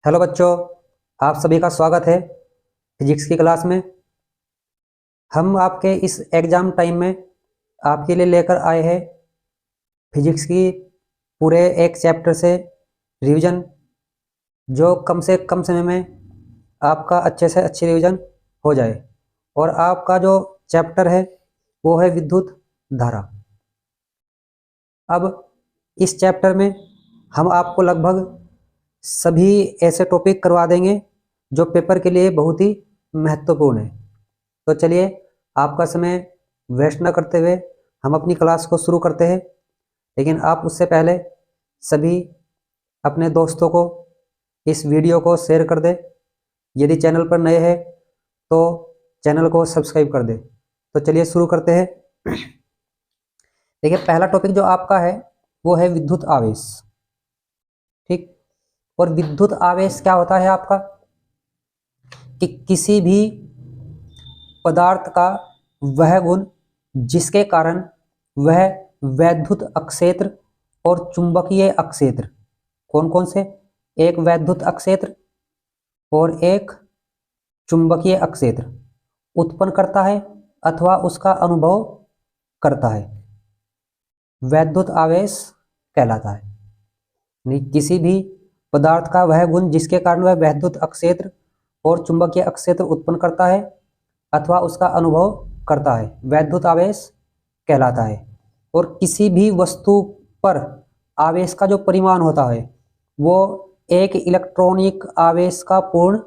Hello बच्चों, आप सभी का स्वागत है फिजिक्स की क्लास में। हम आपके इस एग्ज़ाम टाइम में आपके लिए लेकर आए हैं फिजिक्स की पूरे एक चैप्टर से रिवीजन, जो कम से कम समय में आपका अच्छे से अच्छी रिवीजन हो जाए। और आपका जो चैप्टर है वो है विद्युत धारा। अब इस चैप्टर में हम आपको लगभग सभी ऐसे टॉपिक करवा देंगे जो पेपर के लिए बहुत ही महत्वपूर्ण है। तो चलिए, आपका समय वेस्ट न करते हुए हम अपनी क्लास को शुरू करते हैं। लेकिन आप उससे पहले सभी अपने दोस्तों को इस वीडियो को शेयर कर दें। यदि चैनल पर नए हैं तो चैनल को सब्सक्राइब कर दें। तो चलिए शुरू करते हैं। देखिए, पहला टॉपिक जो आपका है वो है विद्युत आवेश। ठीक। और विद्युत आवेश क्या होता है आपका, कि किसी भी पदार्थ का वह गुण जिसके कारण वह वैद्युत अक्षेत्र और चुंबकीय अक्षेत्र, कौन कौन से, एक वैद्युत अक्षेत्र और एक चुंबकीय अक्षेत्र उत्पन्न करता है अथवा उसका अनुभव करता है, वैद्युत आवेश कहलाता है। नहीं, किसी भी पदार्थ का वह गुण जिसके कारण वह वैद्युत अक्षेत्र और चुंबकीय अक्षेत्र उत्पन्न करता है अथवा उसका अनुभव करता है, वैद्युत आवेश कहलाता है। और किसी भी वस्तु पर आवेश का जो परिमाण होता है वो एक इलेक्ट्रॉनिक आवेश का पूर्ण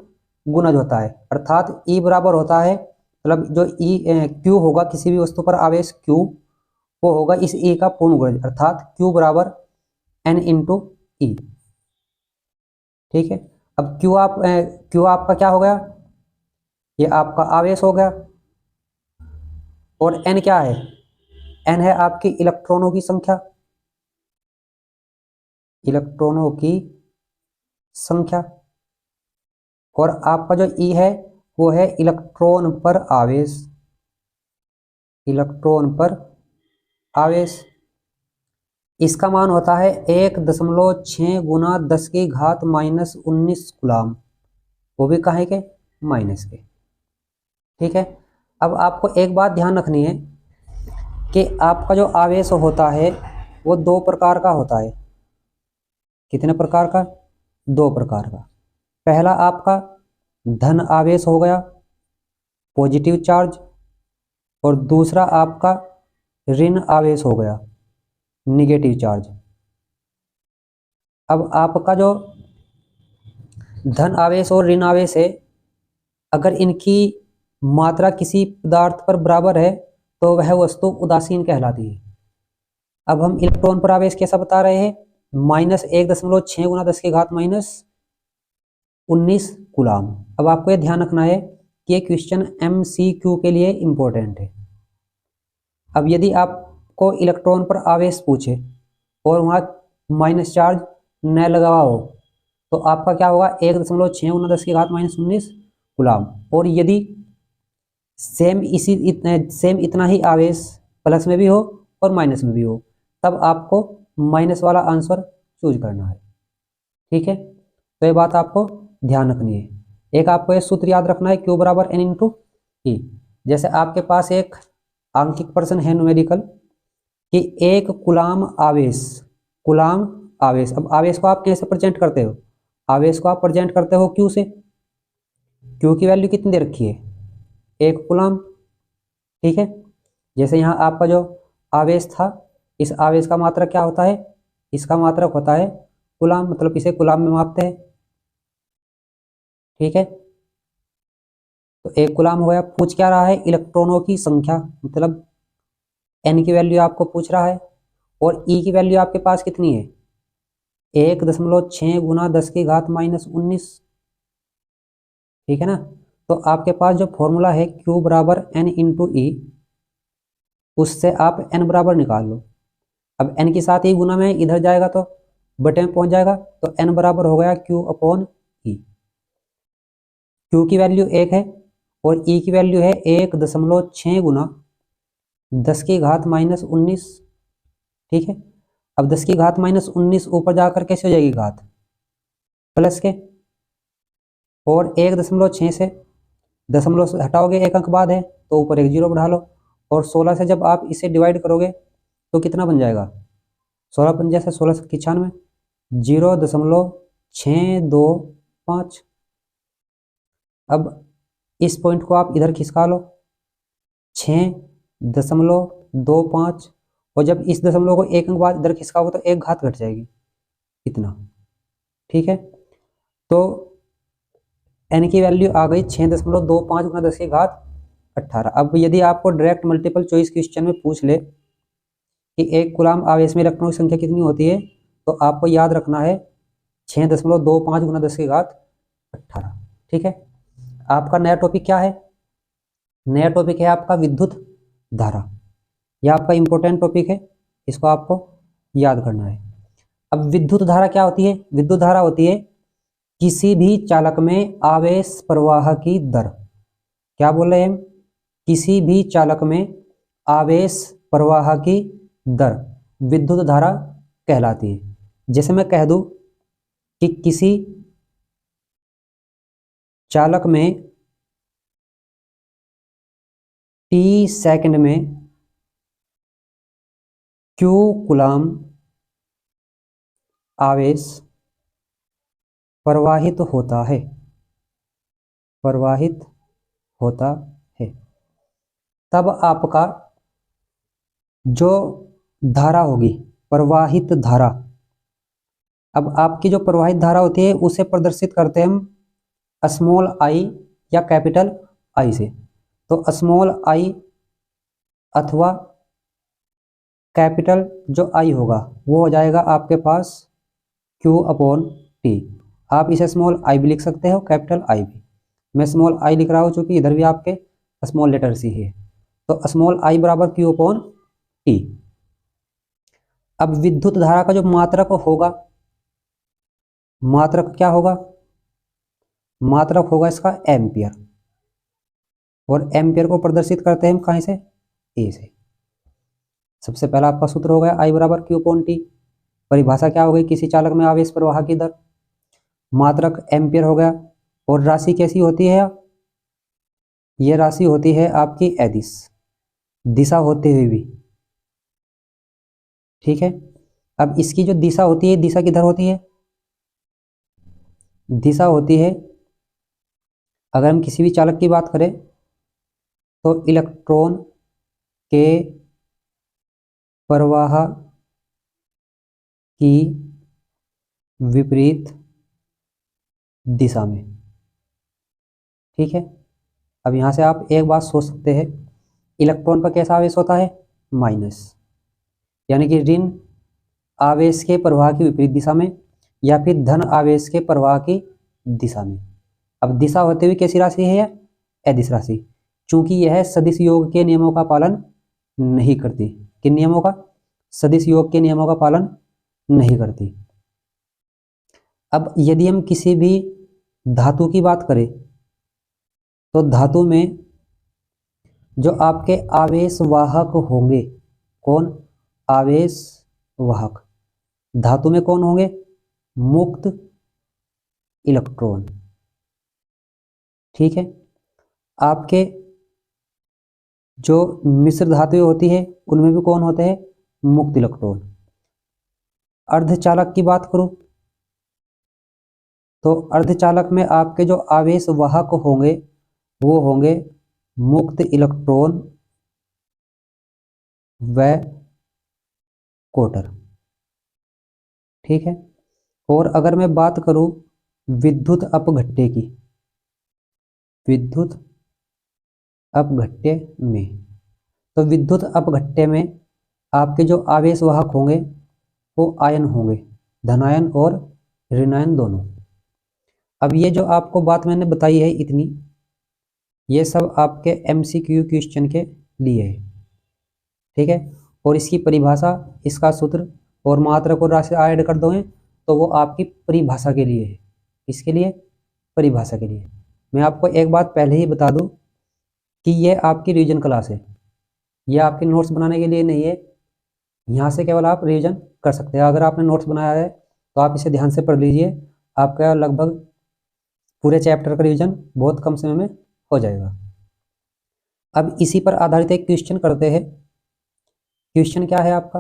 गुणज होता है। अर्थात E बराबर होता है, मतलब जो Q होगा किसी भी वस्तु पर आवेश Q, वो होगा इस E का पूर्ण गुणज, अर्थात Q बराबर N इंटू E। ठीक है। अब Q आपका क्या हो गया, ये आपका आवेश हो गया। और N क्या है, N है आपकी इलेक्ट्रॉनों की संख्या, इलेक्ट्रॉनों की संख्या। और आपका जो E है वो है इलेक्ट्रॉन पर आवेश, इलेक्ट्रॉन पर आवेश। इसका मान होता है 1.6 गुना 10 की घात -19 कूलाम, वो भी काहे के, माइनस के। ठीक है। अब आपको एक बात ध्यान रखनी है कि आपका जो आवेश होता है वो दो प्रकार का होता है। कितने प्रकार का, दो प्रकार का। पहला आपका धन आवेश हो गया, पॉजिटिव चार्ज, और दूसरा आपका ऋण आवेश हो गया, निगेटिव चार्ज। अब आपका जो धन आवेश और ऋण आवेश है, अगर इनकी मात्रा किसी पदार्थ पर बराबर है तो वह वस्तु उदासीन कहलाती है। अब हम इलेक्ट्रॉन पर आवेश कैसा बता रहे हैं, -1.6 गुना 10 की घात -19 कूलाम। अब आपको ये ध्यान रखना है कि ये क्वेश्चन MCQ के लिए इंपॉर्टेंट है। अब यदि आपको इलेक्ट्रॉन पर आवेश पूछे और वहाँ माइनस चार्ज न लगा हो तो आपका क्या होगा, 1.6 गुना 10 की घात -19 कूलाम। और यदि सेम इतना ही आवेश प्लस में भी हो और माइनस में भी हो, तब आपको माइनस वाला आंसर चूज करना है। ठीक है। तो ये बात आपको ध्यान रखनी है। एक आपको ये सूत्र याद रखना है, Q बराबर N इंटू E। जैसे आपके पास एक आंकिक प्रश्न है न्यूमेरिकल, कि एक कुलाम आवेश, कुलाम आवेश। अब आवेश को आप कैसे प्रेजेंट करते हो, आवेश को आप प्रेजेंट करते हो Q से। Q की वैल्यू कितनी दे रखी है, एक कुलाम। ठीक है। जैसे यहाँ आपका जो आवेश था, इस आवेश का मात्रक क्या होता है, इसका मात्रक होता है कुलाम, मतलब इसे कुलाम में मापते हैं। ठीक है। तो एक कुलाम हो गया। पूछ क्या रहा है, इलेक्ट्रॉनों की संख्या, मतलब N की वैल्यू आपको पूछ रहा है। और E की वैल्यू आपके पास कितनी है, 1.6 गुना 10 की घात -19। ठीक है ना। तो आपके पास जो फॉर्मूला है Q बराबर N इंटू E, उससे आप N बराबर निकाल लो। अब N के साथ ही गुना में इधर जाएगा तो बटे में पहुंच जाएगा, तो N बराबर हो गया Q अपॉन E। Q की वैल्यू 1 है और E की वैल्यू है 1.6 गुना 10 की घात -19। ठीक है। अब 10 की घात -19 ऊपर जाकर कैसे हो जाएगी घात, प्लस के। और 1.6 से दशमलव से हटाओगे, एक अंक बाद है तो ऊपर एक जीरो बढ़ा लो, और 16 से जब आप इसे डिवाइड करोगे तो कितना बन जाएगा, 16 पंजे से 16 से 95, 0.625। अब इस पॉइंट को आप इधर खिसका लो, 6.25, और जब इस दशमलव को एक अंक बाद इधर खिसकाओगे तो एक घात घट जाएगी, इतना। ठीक है, तो n की वैल्यू आ गई 6.25 गुना 10 की घात 18। अब यदि आपको डायरेक्ट मल्टीपल चॉइस क्वेश्चन में पूछ ले कि एक कूलाम आवेश में इलेक्ट्रॉनों की संख्या कितनी होती है, तो आपको याद रखना है 6.25 गुना 10 की घात 18। ठीक है, आपका नया टॉपिक क्या है, नया टॉपिक है आपका विद्युत धारा। यह आपका इंपॉर्टेंट टॉपिक है, इसको आपको याद करना है। अब विद्युत धारा क्या होती है, विद्युत धारा होती है किसी भी चालक में आवेश प्रवाह की दर। क्या बोल रहे हैं हम, किसी भी चालक में आवेश प्रवाह की दर विद्युत धारा कहलाती है। जैसे मैं कह दूं कि किसी चालक में t सेकंड में q कूलाम आवेश प्रवाहित होता है, प्रवाहित होता है, तब आपका जो धारा होगी प्रवाहित धारा, अब आपकी जो प्रवाहित धारा होती है उसे प्रदर्शित करते हैं हम स्मॉल आई या कैपिटल आई से। तो स्मॉल आई अथवा कैपिटल जो आई होगा वो हो जाएगा आपके पास Q/T। आप इसे स्मॉल आई भी लिख सकते हो, कैपिटल आई भी। मैं स्मॉल आई लिख रहा हूँ क्योंकि इधर भी आपके स्मॉल लेटर सी है, तो स्मॉल आई बराबर Q/T। अब विद्युत धारा का जो मात्रक होगा, मात्रक क्या होगा, मात्रक होगा इसका एम्पियर, और एम्पियर को प्रदर्शित करते हैं हम कहीं से, ए से। सबसे पहला आपका सूत्र हो गया I बराबर Q/T। परिभाषा क्या हो गई, किसी चालक में आवेश प्रवाह की दर, मात्रक एम्पियर हो गया, और राशि कैसी होती है, ये राशि होती है आपकी एदिश, दिशा होते हुए भी। ठीक है, अब इसकी जो दिशा होती है, दिशा किधर होती है, दिशा होती है, अगर हम किसी भी चालक की बात करें तो इलेक्ट्रॉन के प्रवाह की विपरीत दिशा में। ठीक है, अब यहां से आप एक बात सोच सकते हैं, इलेक्ट्रॉन पर कैसा आवेश होता है, माइनस, यानी कि ऋण आवेश के प्रवाह की विपरीत दिशा में, या फिर धन आवेश के प्रवाह की दिशा में। अब दिशा होते हुए कैसी राशि है, अदिश राशि, चूंकि यह सदिश योग के नियमों का पालन नहीं करती। किन नियमों का, सदिश योग के नियमों का पालन नहीं करती। अब यदि हम किसी भी धातु की बात करें तो धातु में जो आपके आवेश वाहक होंगे, कौन, आवेश वाहक, धातु में कौन होंगे, मुक्त इलेक्ट्रॉन। ठीक है, आपके जो मिश्र धातुएं होती है उनमें भी कौन होते हैं, मुक्त इलेक्ट्रॉन। अर्धचालक की बात करूं तो अर्धचालक में आपके जो आवेश वाहक होंगे वो होंगे मुक्त इलेक्ट्रॉन व कोटर। ठीक है, और अगर मैं बात करूं विद्युत अपघट्य की, विद्युत अपघट्य में, तो विद्युत अपघट्य में आपके जो आवेश वाहक होंगे वो आयन होंगे, धनायन और ऋणायन दोनों। अब ये जो आपको बात मैंने बताई है इतनी, ये सब आपके MCQ क्वेश्चन के लिए है। ठीक है, और इसकी परिभाषा, इसका सूत्र और मात्रक और राशि ऐड कर दोगे तो वो आपकी परिभाषा के लिए है। इसके लिए, परिभाषा के लिए। मैं आपको एक बात पहले ही बता दूं कि ये आपकी रिवीजन क्लास है, ये आपके नोट्स बनाने के लिए नहीं है। यहाँ से केवल आप रिवीजन कर सकते हैं। अगर आपने नोट्स बनाया है तो आप इसे ध्यान से पढ़ लीजिए, आपका लगभग पूरे चैप्टर का रिवीजन बहुत कम समय में हो जाएगा। अब इसी पर आधारित एक क्वेश्चन करते हैं। क्वेश्चन क्या है आपका?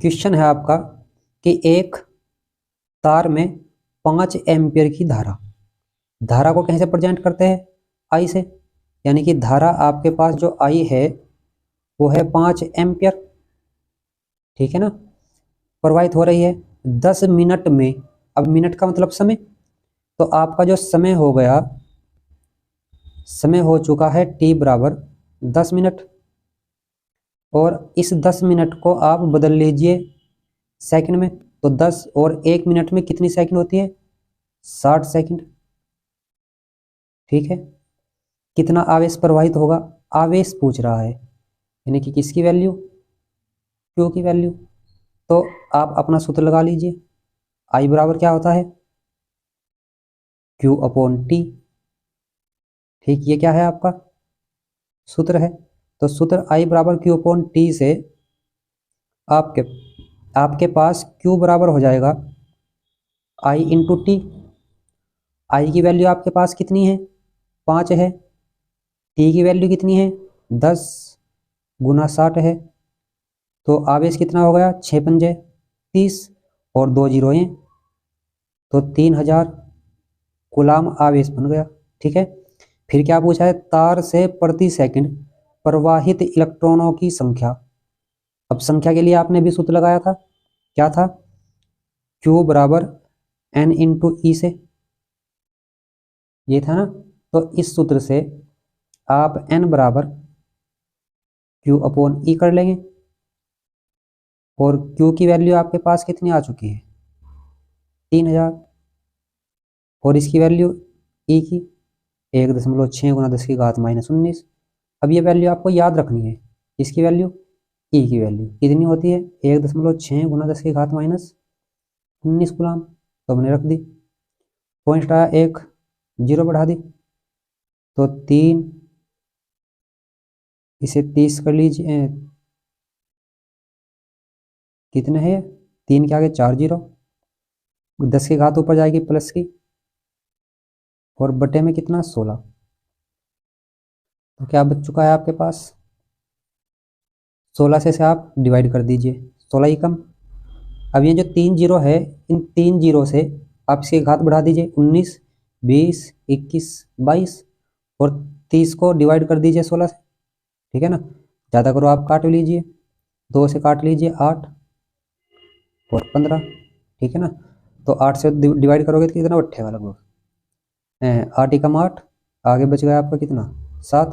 क्वेश्चन है आपका कि एक तार में 5 एम्पियर की धारा को कैसे प्रेजेंट करते हैं? आई से, यानी कि धारा आपके पास जो आई है वो है 5 एम्पियर, ठीक है ना, प्रवाहित हो रही है 10 मिनट में। अब मिनट का मतलब समय, तो आपका जो समय हो गया, समय हो चुका है t बराबर 10 मिनट, और इस 10 मिनट को आप बदल लीजिए सेकंड में, तो 10 और 1 मिनट में कितनी सेकंड होती है? 60 सेकंड, ठीक है। कितना आवेश प्रवाहित होगा? आवेश पूछ रहा है, यानी कि किसकी वैल्यू? क्यू की वैल्यू। तो आप अपना सूत्र लगा लीजिए, आई बराबर क्या होता है? क्यू अपॉन टी, ठीक, ये क्या है आपका सूत्र है। तो सूत्र आई बराबर क्यू अपॉन टी से आपके पास क्यू बराबर हो जाएगा आई इंटू टी। आई की वैल्यू आपके पास कितनी है? 5 है। टी की वैल्यू कितनी है? 10 गुना 60 है। तो आवेश कितना हो गया? 6 पंजे 30 और 2 जीरो हैं, तो 3000 कूलाम आवेश बन गया, ठीक है। फिर क्या पूछा है? तार से प्रति सेकंड प्रवाहित इलेक्ट्रॉनों की संख्या। अब संख्या के लिए आपने भी सूत्र लगाया था, क्या था? Q बराबर N इंटू ई से, ये था ना। तो इस सूत्र से आप N बराबर Q अपॉन ई कर लेंगे, और Q की वैल्यू आपके पास कितनी आ चुकी है? 3000, और इसकी वैल्यू ई की 1.6 गुना 10 की घात -19। अब ये वैल्यू आपको याद रखनी है, इसकी वैल्यू, ई की वैल्यू कितनी होती है? 1.6 गुना 10 की घात -19 गुलाम। तो हमने रख दी, पॉइंट आया, एक जीरो बढ़ा दी, तो 3, इसे 30 कर लीजिए, कितने है? 3 के आगे 4 जीरो, 10 की घात ऊपर जाएगी प्लस की, और बटे में कितना? 16। तो क्या बच चुका है आपके पास? 16 से आप डिवाइड कर दीजिए, 16 ही कम। अब ये जो 3 जीरो है, इन 3 जीरो से आप इसकी घात बढ़ा दीजिए, 19, 20, 21, 22, और 30 को डिवाइड कर दीजिए 16 से, ठीक है ना। ज़्यादा करो आप काट लीजिए, 2 से काट लीजिए 8 और 15, ठीक है ना। तो 8 से डिवाइड करोगे तो कितना बैठेगा? लगभग 8 एकम 8, आगे बच गया आपका कितना? 7,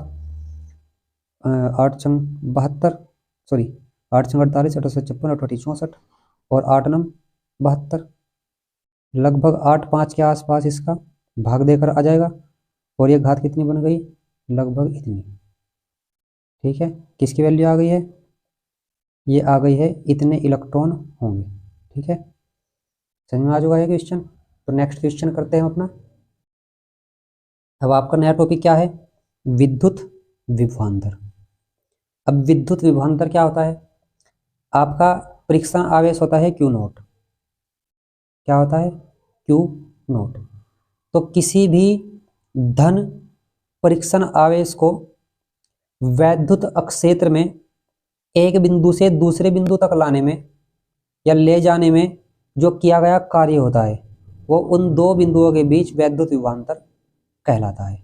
8 छंग 72, सॉरी 8 छंग 48, 8 से 56, 8 64, और 8 नम 72, लगभग 8 5 के आसपास इसका भाग देकर आ जाएगा। और ये घात कितनी बन गई? लगभग इतनी, ठीक है। किसकी वैल्यू आ गई है? ये आ गई है, इतने इलेक्ट्रॉन होंगे, ठीक है। समझ में आ चुका है क्वेश्चन। तो नेक्स्ट क्वेश्चन करते हैं हम अपना। अब आपका नया टॉपिक क्या है? विद्युत विभवांतर। अब विद्युत विभवांतर क्या होता है? आपका परीक्षण आवेश होता है क्यू नॉट। क्या होता है? Q not. तो किसी भी धन परीक्षण आवेश को वैद्युत अक्षेत्र में एक बिंदु से दूसरे बिंदु तक लाने में या ले जाने में जो किया गया कार्य होता है, वो उन दो बिंदुओं के बीच वैद्युत विभवांतर कहलाता है,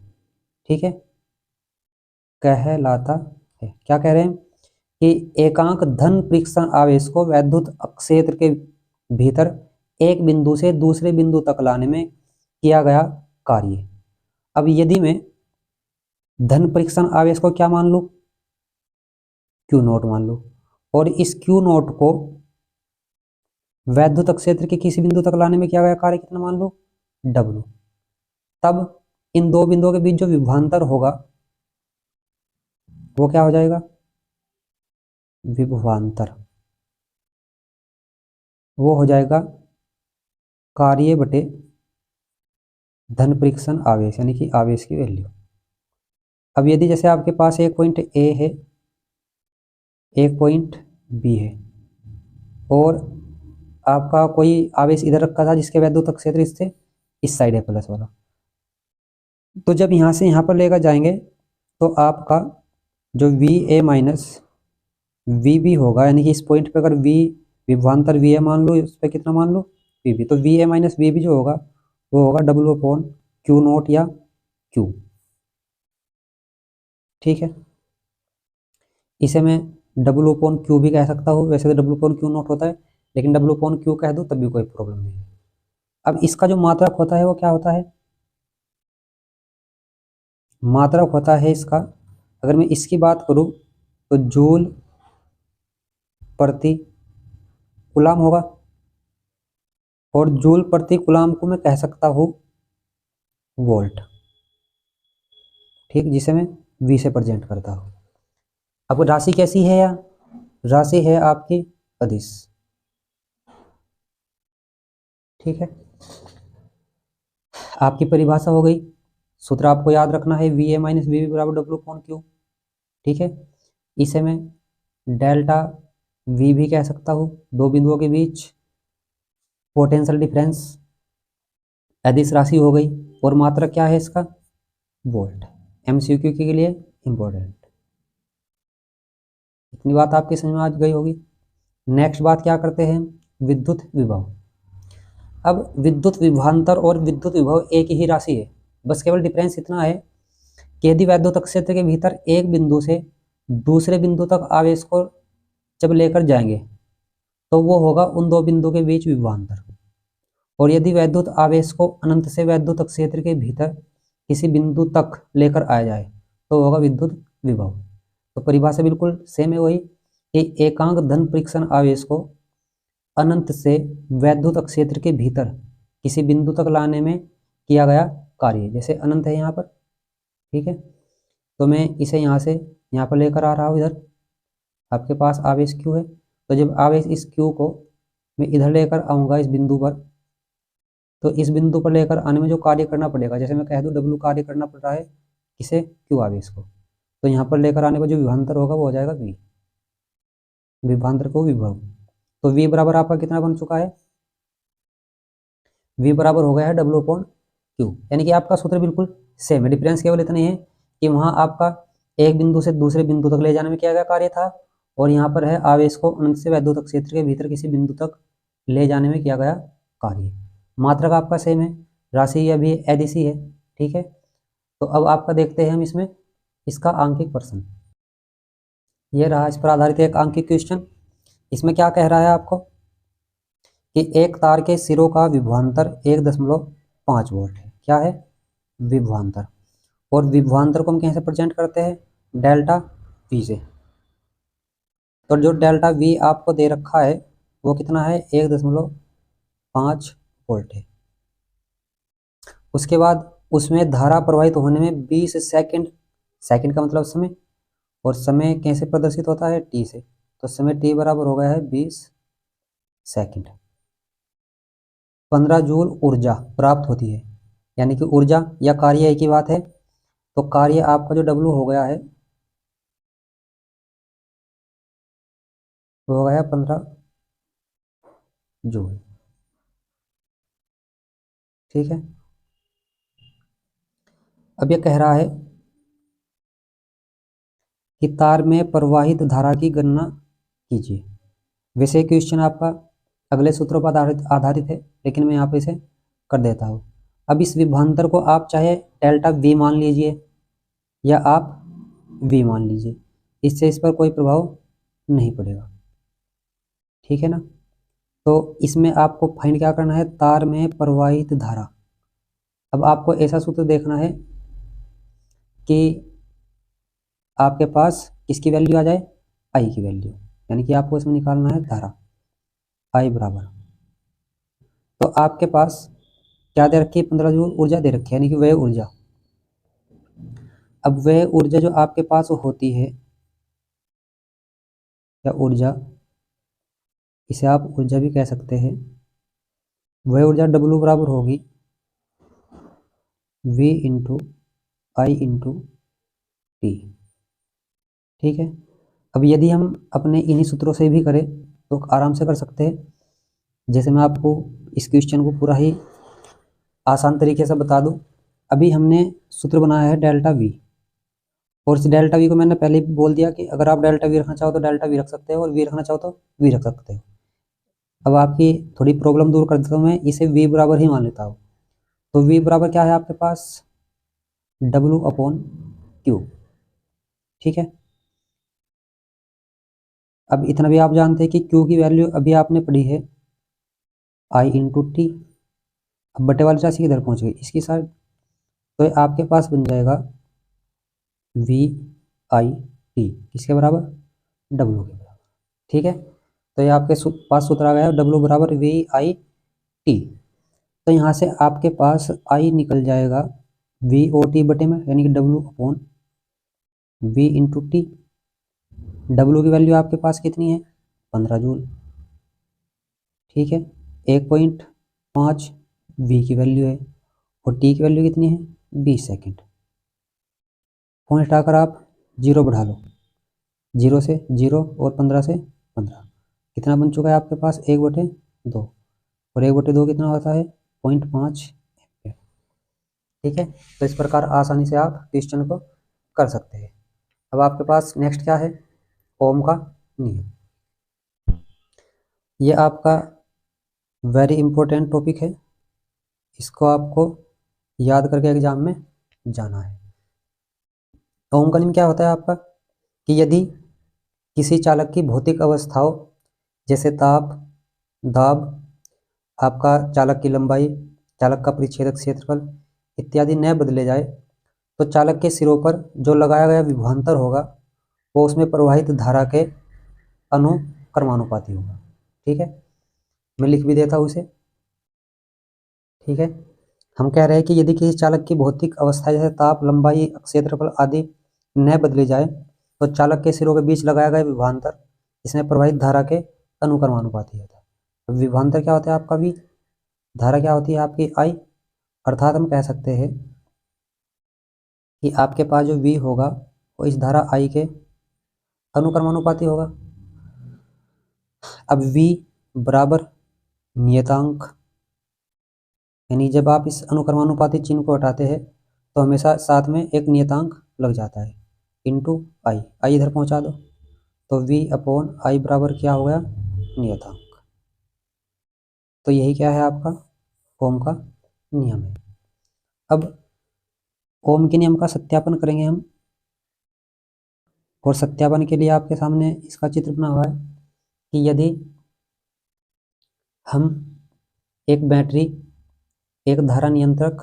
ठीक है, कहलाता है। क्या कह रहे हैं? कि एकांक धन परीक्षण आवेश को वैद्युत क्षेत्र के भीतर एक बिंदु से दूसरे बिंदु तक लाने में किया गया कार्य। अब यदि मैं धन परीक्षण आवेश को क्या मान लूं? क्यू नॉट मान लूं, और इस क्यू नॉट को वैद्युत क्षेत्र के किसी बिंदु तक लाने में किया गया कार्य कितना मान लो? W। तब इन दो बिंदुओं के बीच जो विभवांतर होगा वो क्या हो जाएगा? विभवांतर, वो हो जाएगा कार्य बटे धन परीक्षण आवेश, यानी कि आवेश की वैल्यू। अब यदि जैसे आपके पास एक पॉइंट ए है, एक पॉइंट बी है, और आपका कोई आवेश इधर रखा था जिसके वैद्युत क्षेत्र इससे इस साइड है प्लस वाला। तो जब यहाँ से यहाँ पर लेकर जाएंगे तो आपका जो V A minus V B होगा, यानी कि इस पॉइंट पे अगर वी विभवांतर वी ए मान लो, इस पर कितना मान लो वी बी, तो V A minus V B जो होगा वो होगा डब्ल्यू अपॉन क्यू नोट या क्यू। ठीक है, इसे मैं डब्ल्यू अपॉन क्यू भी कह सकता हूँ, वैसे तो डब्ल्यू अपॉन क्यू नोट होता है, लेकिन डब्ल्यू अपॉन क्यू कह दूँ तब भी कोई प्रॉब्लम नहीं है। अब इसका जो मात्रक होता है वो क्या होता है, मात्रक होता है इसका, अगर मैं इसकी बात करूँ तो जूल प्रति कूलाम होगा, और जूल प्रति कूलाम को मैं कह सकता हूँ वोल्ट। ठीक, जिसे मैं वी से प्रेजेंट करता हूँ। अब राशि कैसी है, या राशि है आपकी अदिश। ठीक है, आपकी परिभाषा हो गई। सूत्र आपको याद रखना है V A minus V B बराबर डब्ल्यू अपॉन क्यू। ठीक है, इसे मैं डेल्टा वी भी कह सकता हूँ, दो बिंदुओं के बीच पोटेंशियल डिफरेंस अदिश राशि हो गई, और मात्रक क्या है इसका, वोल्ट। एमसीक्यू के लिए इंपॉर्टेंट, इतनी बात आपकी समझ में आ गई होगी। नेक्स्ट बात क्या करते हैं, विद्युत विभव। अब विद्युत विभवांतर और विद्युत विभव एक ही राशि है, बस केवल डिफरेंस इतना है कि यदि वैद्युत क्षेत्र के भीतर एक बिंदु से दूसरे बिंदु तक आवेश को जब लेकर जाएंगे तो वो होगा उन दो बिंदु के बीच विभवांतर, और यदि वैद्युत आवेश को अनंत से वैद्युत क्षेत्र के भीतर किसी बिंदु तक लेकर आया जाए तो होगा विद्युत विभव। तो परिभाषा बिल्कुल सेम है वही, कि एकांक धन परीक्षण आवेश को अनंत से वैद्युत क्षेत्र के भीतर किसी बिंदु तक लाने में किया गया कार्य, जैसे अनंत है यहाँ पर। ठीक है, तो मैं इसे यहाँ से यहाँ पर लेकर आ रहा हूँ, इधर आपके पास आवेश क्यू है, तो जब आवेश इस क्यू को मैं इधर लेकर आऊँगा इस बिंदु पर, तो इस बिंदु पर लेकर आने में जो कार्य करना पड़ेगा, जैसे मैं कह दूँ डब्ल्यू कार्य करना पड़ रहा है किसे, क्यू आवेश को, तो यहाँ पर लेकर आने पर जो विभवांतर होगा वो हो जाएगा वी, विभवांतर को विभव। तो वी बराबर आपका कितना बन चुका है, वी बराबर हो गया है डब्ल्यू अपॉन क्यू, यानी कि आपका सूत्र बिल्कुल सेम है, डिफरेंस केवल इतनी है कि वहाँ आपका एक बिंदु से दूसरे बिंदु तक ले जाने में किया गया कार्य था, और यहाँ पर है आवेश को अनंत से वैद्युत क्षेत्र के भीतर किसी बिंदु तक ले जाने में किया गया कार्य। मात्रक आपका सेम है, राशि अभी एदिशी है। ठीक है, तो अब आपका देखते हैं हम इसमें इसका आंकिक प्रश्न। ये रहा इस पर आधारित एक आंकिक क्वेश्चन। इसमें क्या कह रहा है आपको कि एक तार के सिरों का विभवांतर 1.5 वोल्ट है। क्या है, विभवांतर, और विभवांतर को हम कैसे प्रेजेंट करते हैं, डेल्टा वी से। तो जो डेल्टा वी आपको दे रखा है वो कितना है, 1.5 वोल्ट है। उसके बाद उसमें धारा प्रवाहित होने में 20 सेकंड, सेकंड का मतलब समय, और समय कैसे प्रदर्शित होता है, टी से, तो समय टी बराबर हो गया है 20 सेकंड। 15 जूल ऊर्जा प्राप्त होती है, यानी कि ऊर्जा या कार्य एक ही बात है, तो कार्य आपका जो डब्ल्यू हो गया है वो हो गया 15 जूल। ठीक है, अब ये कह रहा है कि तार में प्रवाहित धारा की गणना कीजिए। वैसे क्वेश्चन आपका अगले सूत्रों पर आधारित है, लेकिन मैं यहाँ पे इसे कर देता हूँ। अब इस विभवांतर को आप चाहे डेल्टा वी मान लीजिए या आप वी मान लीजिए, इससे इस पर कोई प्रभाव नहीं पड़ेगा। ठीक है ना, तो इसमें आपको फाइंड क्या करना है, तार में प्रवाहित धारा। अब आपको ऐसा सूत्र देखना है कि आपके पास किसकी वैल्यू आ जाए, आई की वैल्यू, यानी कि आपको इसमें निकालना है धारा आई बराबर। तो आपके पास क्या दे रखी है, 15 जूल ऊर्जा दे रखी है, यानी कि वह ऊर्जा। अब वह ऊर्जा जो आपके पास होती है, या ऊर्जा, इसे आप ऊर्जा भी कह सकते हैं, वह ऊर्जा डब्ल्यू बराबर होगी V इंटू आई इंटू टी। ठीक है, अब यदि हम अपने इन्हीं सूत्रों से भी करें तो आराम से कर सकते हैं। जैसे मैं आपको इस क्वेश्चन को पूरा ही आसान तरीके से बता दूं, अभी हमने सूत्र बनाया है डेल्टा वी, और इस डेल्टा वी को मैंने पहले ही बोल दिया कि अगर आप डेल्टा वी रखना चाहो तो डेल्टा वी रख सकते हो, और वी रखना चाहो तो वी रख सकते हो। अब आपकी थोड़ी प्रॉब्लम दूर कर देता हूँ मैं, इसे वी बराबर ही मान लेता हूँ। तो वी बराबर क्या है आपके पास, डब्लू अपॉन क्यू। ठीक है, अब इतना भी आप जानते हैं कि क्यू की वैल्यू अभी आपने पढ़ी है आई इंटू टी। अब बटे वाली राशि किधर पहुंच गई, इसकी साइड, तो ये आपके पास बन जाएगा वी आई टी, किसके बराबर, डब्लू के बराबर। ठीक है, तो ये आपके पास सूत्र आ गया डब्लू बराबर वी आई टी। तो यहाँ से आपके पास आई निकल जाएगा वी ओ टी बटे में, यानी कि W upon V into T. W की वैल्यू आपके पास कितनी है, 15 जूल। ठीक है, 1.5 वी की वैल्यू है, और टी की वैल्यू कितनी है, 20 सेकेंड। पॉइंट हटाकर आप जीरो बढ़ा लो, 0 से 0 और 15 से 15, कितना बन चुका है आपके पास, 1/2, और 1/2 कितना होता है, 0.5 एम्पियर। ठीक है, तो इस प्रकार आसानी से आप क्वेश्चन को कर सकते हैं। अब आपके पास नेक्स्ट क्या है, ओम का नियम। ये आपका वेरी इंपॉर्टेंट टॉपिक है, इसको आपको याद करके एग्जाम में जाना है। ओम का नियम क्या होता है आपका, कि यदि किसी चालक की भौतिक अवस्थाओं जैसे ताप, दाब, आपका चालक की लंबाई, चालक का परिच्छेदक क्षेत्रफल इत्यादि न बदले जाए, तो चालक के सिरों पर जो लगाया गया विभवांतर होगा वो उसमें प्रवाहित धारा के अनुक्रमानुपाती होगा। ठीक है, मैं लिख भी देता हूँ इसे। ठीक है, हम कह रहे हैं कि यदि किसी चालक की भौतिक अवस्था जैसे ताप, लंबाई, क्षेत्रफल आदि न बदली जाए, तो चालक के सिरों के बीच लगाया गया विभवांतर इसमें प्रवाहित धारा के अनुक्रमानुपाती होता है। विभवांतर क्या होता है आपका वी, धारा क्या होती है आपकी आई, अर्थात हम कह सकते हैं कि आपके पास जो वी होगा वो इस धारा आई के अनुक्रमानुपाती होगा। अब वी बराबर नियतांक, यानी जब आप इस अनुक्रमानुपाती चिन्ह को हटाते हैं तो हमेशा साथ में एक नियतांक लग जाता है, इंटू आई, आई इधर पहुंचा दो, तो वी अपॉन आई बराबर क्या हो गया, नियतांक। तो यही क्या है आपका ओम का नियम है। अब ओम के नियम का सत्यापन करेंगे हम, और सत्यापन के लिए आपके सामने इसका चित्र बना हुआ है कि यदि हम एक बैटरी, एक धारा नियंत्रक,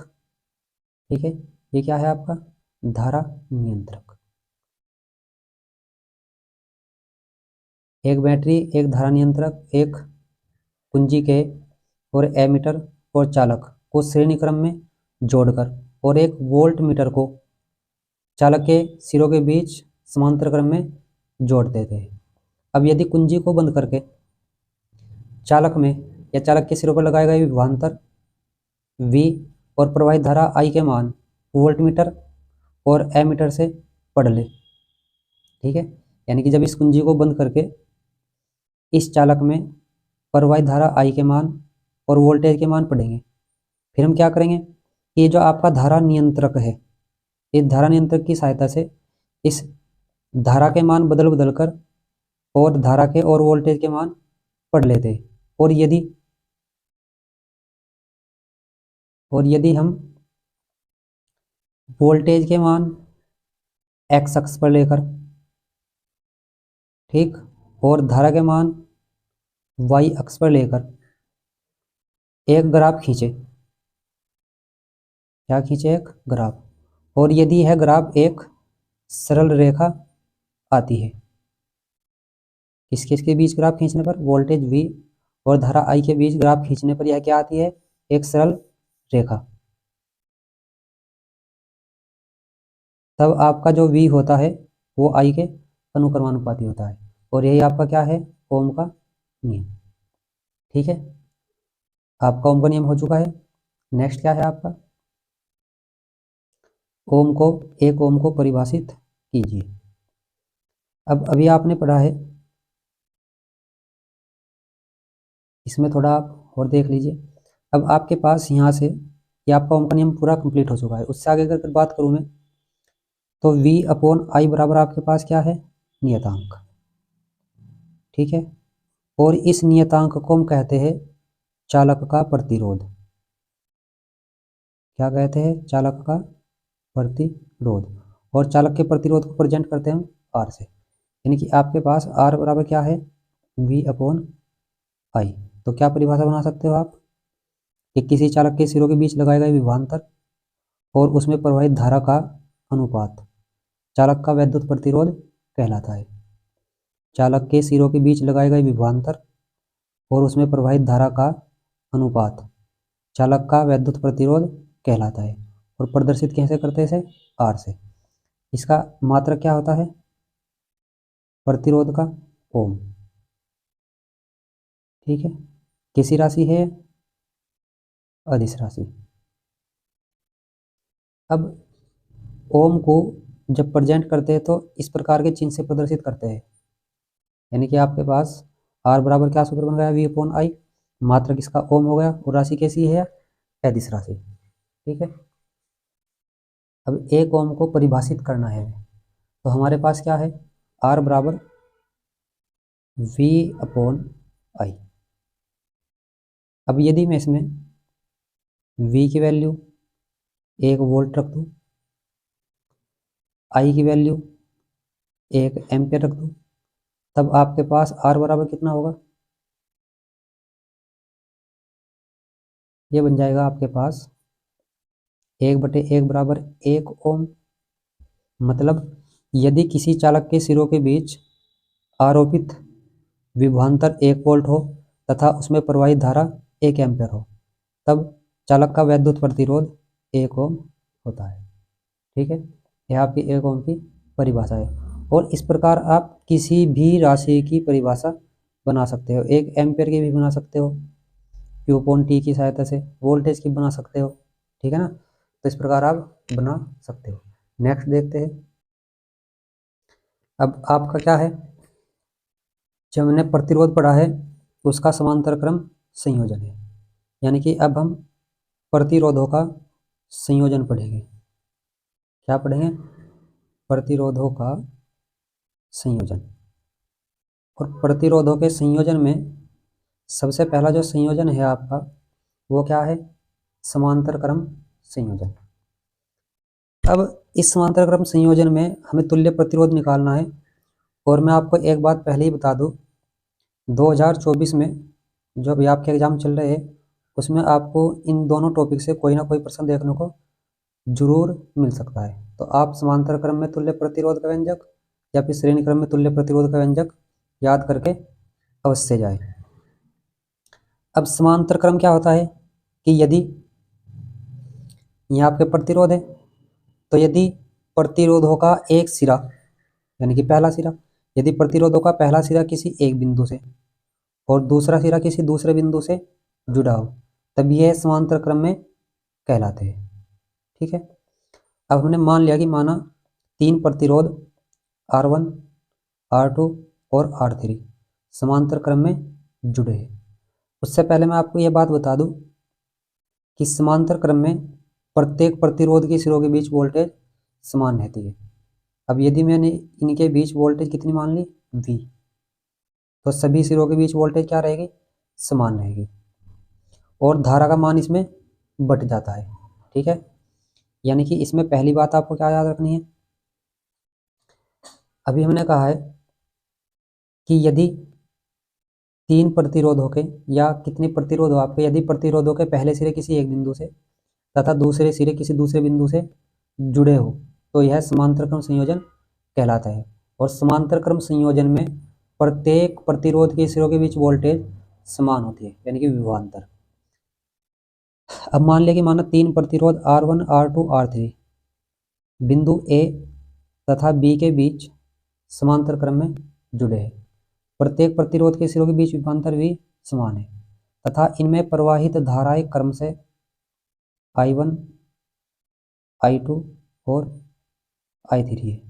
ठीक है, ये क्या है आपका धारा नियंत्रक, एक बैटरी, एक धारा नियंत्रक, एक कुंजी के और एमीटर और चालक को श्रेणी क्रम में जोड़कर और एक वोल्ट मीटर को चालक के सिरों के बीच समांतर क्रम में जोड़ देते हैं। अब यदि कुंजी को बंद करके चालक में या चालक के सिरों पर लगाए गए विभवांतर V और प्रवाहित धारा I के मान वोल्ट मीटर और एमीटर से पढ़ ले। ठीक है, यानी कि जब इस कुंजी को बंद करके इस चालक में प्रवाहित धारा I के मान और वोल्टेज के मान पढ़ेंगे, फिर हम क्या करेंगे, ये जो आपका धारा नियंत्रक है, इस धारा नियंत्रक की सहायता से इस धारा के मान बदल बदल कर और धारा के और वोल्टेज के मान पढ़ लेते हैं। और यदि हम वोल्टेज के मान एक्स अक्ष पर लेकर, ठीक, और धारा के मान वाई अक्ष पर लेकर एक ग्राफ खींचे, क्या खींचे, एक ग्राफ, और यदि यह ग्राफ एक सरल रेखा आती है, किस किस के बीच ग्राफ खींचने पर, वोल्टेज V और धारा I के बीच ग्राफ खींचने पर यह क्या आती है, एक सरल रेखा, तब आपका जो V होता है वो I के अनुक्रमानुपाती होता है, और यही आपका क्या है, ओम का नियम। ठीक है, आपका ओम का नियम हो चुका है। नेक्स्ट क्या है आपका, एक ओम को परिभाषित कीजिए। अब अभी आपने पढ़ा है, इसमें थोड़ा आप और देख लीजिए। अब आपके पास यहाँ से ये आपका ओम का नियम पूरा कंप्लीट हो चुका है। उससे आगे अगर बात करूँ मैं, तो V अपॉन आई बराबर आपके पास क्या है, नियतांक, ठीक है। और इस नियतांक को हम कहते हैं चालक का प्रतिरोध। क्या कहते हैं, चालक का प्रतिरोध। और चालक के प्रतिरोध को प्रेजेंट करते हैं हम आर से, यानी कि आपके पास आर बराबर क्या है, V अपॉन आई। तो क्या परिभाषा बना सकते हो आप, कि किसी चालक के सिरों के बीच लगाए गए विभवांतर और उसमें प्रवाहित धारा का अनुपात चालक का वैद्युत प्रतिरोध कहलाता है। चालक के सिरों के बीच लगाए गए विभवांतर और उसमें प्रवाहित धारा का अनुपात चालक का वैद्युत प्रतिरोध कहलाता है। और प्रदर्शित कैसे करते हैं इसे, आर से। इसका मात्रक क्या होता है, प्रतिरोध का ओम, ठीक है। किसी राशि है, अदिश राशि। अब ओम को जब प्रेजेंट करते हैं तो इस प्रकार के चिन्ह से प्रदर्शित करते हैं, यानी कि आपके पास आर बराबर क्या सूत्र बन गया, V अपॉन आई, मात्रक इसका ओम हो गया, और राशि कैसी है, अदिश राशि, ठीक है। अब एक ओम को परिभाषित करना है, तो हमारे पास क्या है, आर बराबर V अपॉन आई। अब यदि मैं इसमें V की वैल्यू 1 वोल्ट रख दूँ, आई की वैल्यू 1 एम्पियर रख दूँ, तब आपके पास आर बराबर कितना होगा, ये बन जाएगा आपके पास 1/1 बराबर 1 ओम। मतलब यदि किसी चालक के सिरों के बीच आरोपित विभवांतर 1 वोल्ट हो तथा उसमें प्रवाहित धारा 1 एम्पियर हो, तब चालक का वैद्युत प्रतिरोध 1 ओम होता है, ठीक है। यह आपकी 1 ओम की परिभाषा है। और इस प्रकार आप किसी भी राशि की परिभाषा बना सकते हो, 1 एम्पियर की भी बना सकते हो Q अपॉन T की सहायता से, वोल्टेज की बना सकते हो, ठीक है ना। तो इस प्रकार आप बना सकते हो। नेक्स्ट देखते हैं। अब आपका क्या है, जब हमने प्रतिरोध पढ़ा है उसका समांतर क्रम संयोजन है, यानी कि अब हम प्रतिरोधों का संयोजन पढ़ेंगे। क्या पढ़ेंगे, प्रतिरोधों का संयोजन। और प्रतिरोधों के संयोजन में सबसे पहला जो संयोजन है आपका, वो क्या है, समांतर क्रम संयोजन। अब इस समांतर क्रम संयोजन में हमें तुल्य प्रतिरोध निकालना है। और मैं आपको एक बात पहले ही बता दूं, 2024 में जो अभी आपके एग्जाम चल रहे हैं उसमें आपको इन दोनों टॉपिक से कोई ना कोई प्रश्न देखने को जरूर मिल सकता है। तो आप समांतर क्रम में तुल्य प्रतिरोध का व्यंजक या फिर श्रेणी क्रम में तुल्य प्रतिरोध का व्यंजक याद करके अवश्य जाए। अब समांतर क्रम क्या होता है, कि यदि यहाँ आपके प्रतिरोध है, तो यदि प्रतिरोधों का एक सिरा, यानी कि पहला सिरा, यदि प्रतिरोधों का पहला सिरा किसी एक बिंदु से और दूसरा सिरा किसी दूसरे बिंदु से जुड़ा हो, तब यह समांतर क्रम में कहलाते हैं, ठीक है। अब हमने मान लिया कि माना 3 प्रतिरोध R1, R2 और R3 समांतर क्रम में जुड़े हैं। उससे पहले मैं आपको यह बात बता दूं कि समांतर क्रम में प्रत्येक प्रतिरोध के सिरों के बीच वोल्टेज समान रहती है। अब यदि मैंने इनके बीच वोल्टेज कितनी मान ली, V, तो सभी सिरों के बीच वोल्टेज क्या रहेगी, समान रहेगी। और धारा का मान इसमें बट जाता है, ठीक है। यानी कि इसमें पहली बात आपको क्या याद रखनी है, अभी हमने कहा है कि यदि 3 प्रतिरोधों के या कितने प्रतिरोध हो आपके, यदि प्रतिरोधों के पहले सिरे किसी एक बिंदु से तथा दूसरे सिरे किसी दूसरे बिंदु से जुड़े हो, तो यह समांतर क्रम संयोजन कहलाता है। और समांतर क्रम संयोजन में प्रत्येक प्रतिरोध के सिरों के बीच वोल्टेज समान होती है, यानी कि विभवांतर। अब मान लिया कि माना 3 प्रतिरोध R1, R2, R3 बिंदु A तथा B के बीच समांतर क्रम में जुड़े हैं। प्रत्येक प्रतिरोध के सिरों के बीच विभवांतर भी समान है तथा इनमें प्रवाहित धाराएं क्रम से I1, I2 और I3 है।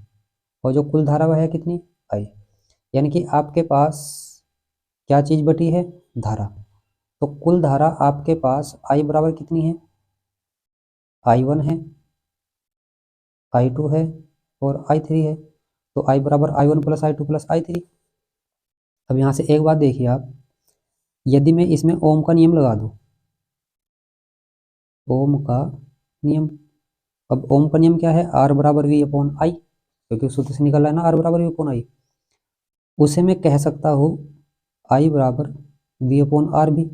और जो कुल धारा वह है कितनी, I। यानी कि आपके पास क्या चीज बटी है, धारा। तो कुल धारा आपके पास I बराबर कितनी है, I1 है, I2 है और I3 है। तो I बराबर I1 plus I2 plus I3। अब यहाँ से एक बात देखिए आप, यदि मैं इसमें ओम का नियम लगा दूँ, ओम का नियम, अब ओम का नियम क्या है, R बराबर V अपॉन I, क्योंकि सूत्र से निकल रहा है ना R बराबर V अपॉन I, उसे मैं कह सकता हूँ I बराबर V अपॉन R भी।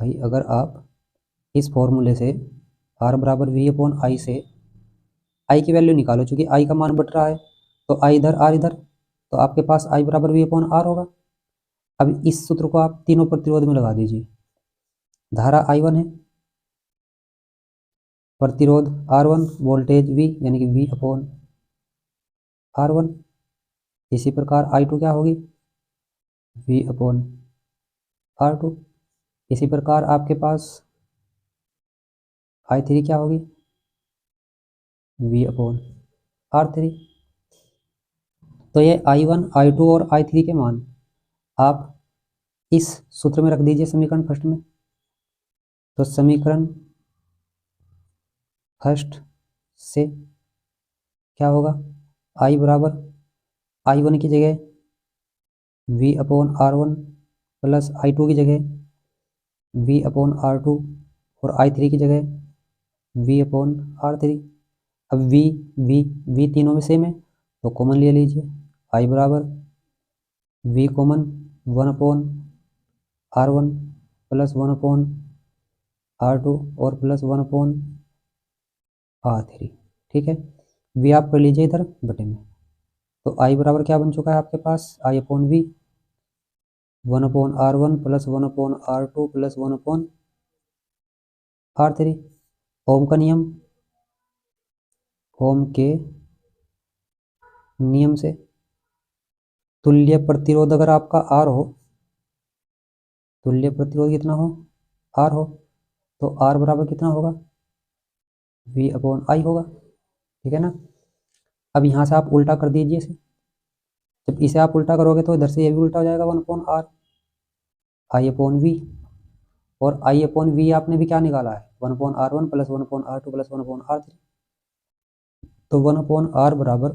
भाई अगर आप इस फॉर्मूले से R बराबर V अपॉन I से I की वैल्यू निकालो, चूंकि I का मान बढ़ रहा है तो I इधर R इधर, तो आपके पास I बराबर V अपॉन R होगा। अब इस सूत्र को आप तीनों प्रतिरोध में लगा दीजिए। धारा I1 है, प्रतिरोध R1, वोल्टेज V यानी कि V अपॉन R1। इसी प्रकार I2 क्या होगी, V अपॉन R2। इसी प्रकार आपके पास I3 क्या होगी, V अपॉन R3। तो ये I1, I2 और I3 के मान आप इस सूत्र में रख दीजिए, समीकरण फर्स्ट में। तो समीकरण फर्स्ट से क्या होगा, I बराबर I1 की जगह V upon R1 plus I2 की जगह V अपॉन R2 और I3 की जगह V अपॉन R3। अब V तीनों में सेम है तो कॉमन ले लीजिए। I बराबर V common 1 upon R1 plus 1 upon R2 और प्लस 1 अपॉन R3। ठीक है, V आप कर लीजिए इधर बटे में। तो I बराबर क्या बन चुका है आपके पास, I upon V 1 upon R1 plus 1 upon R2 plus 1 upon R3। ओम का नियम, ओम के नियम से तुल्य प्रतिरोध अगर आपका R हो, तुल्य प्रतिरोध कितना हो, R हो, तो R बराबर कितना होगा, V अपॉन I होगा। ठीक है ना। अब यहाँ से आप उल्टा कर दीजिए इसे, जब इसे आप उल्टा करोगे तो इधर से ये भी उल्टा हो जाएगा, 1 upon R, I upon V, और I अपॉन V आपने भी क्या निकाला है, 1 upon R1 plus 1 upon R2 plus 1 upon R3। तो 1 अपॉन R बराबर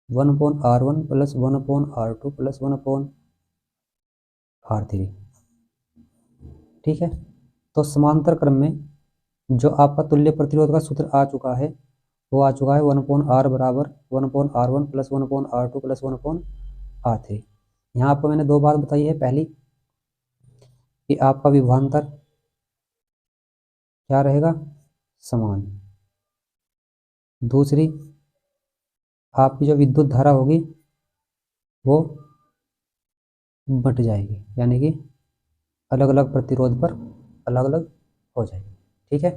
1 upon R1 plus 1 upon R2 plus 1 upon R3। ठीक है, तो समांतर क्रम में जो आपका तुल्य प्रतिरोध का सूत्र आ चुका है वो आ चुका है 1 अपॉन R बराबर 1 upon R1 plus 1 upon R2 plus 1 upon R3। यहाँ आपको मैंने दो बात बताई है, पहली कि आपका विभवांतर क्या रहेगा, समान। दूसरी, आपकी जो विद्युत धारा होगी वो बट जाएगी, यानी कि अलग अलग प्रतिरोध पर अलग अलग हो जाएगी। ठीक है,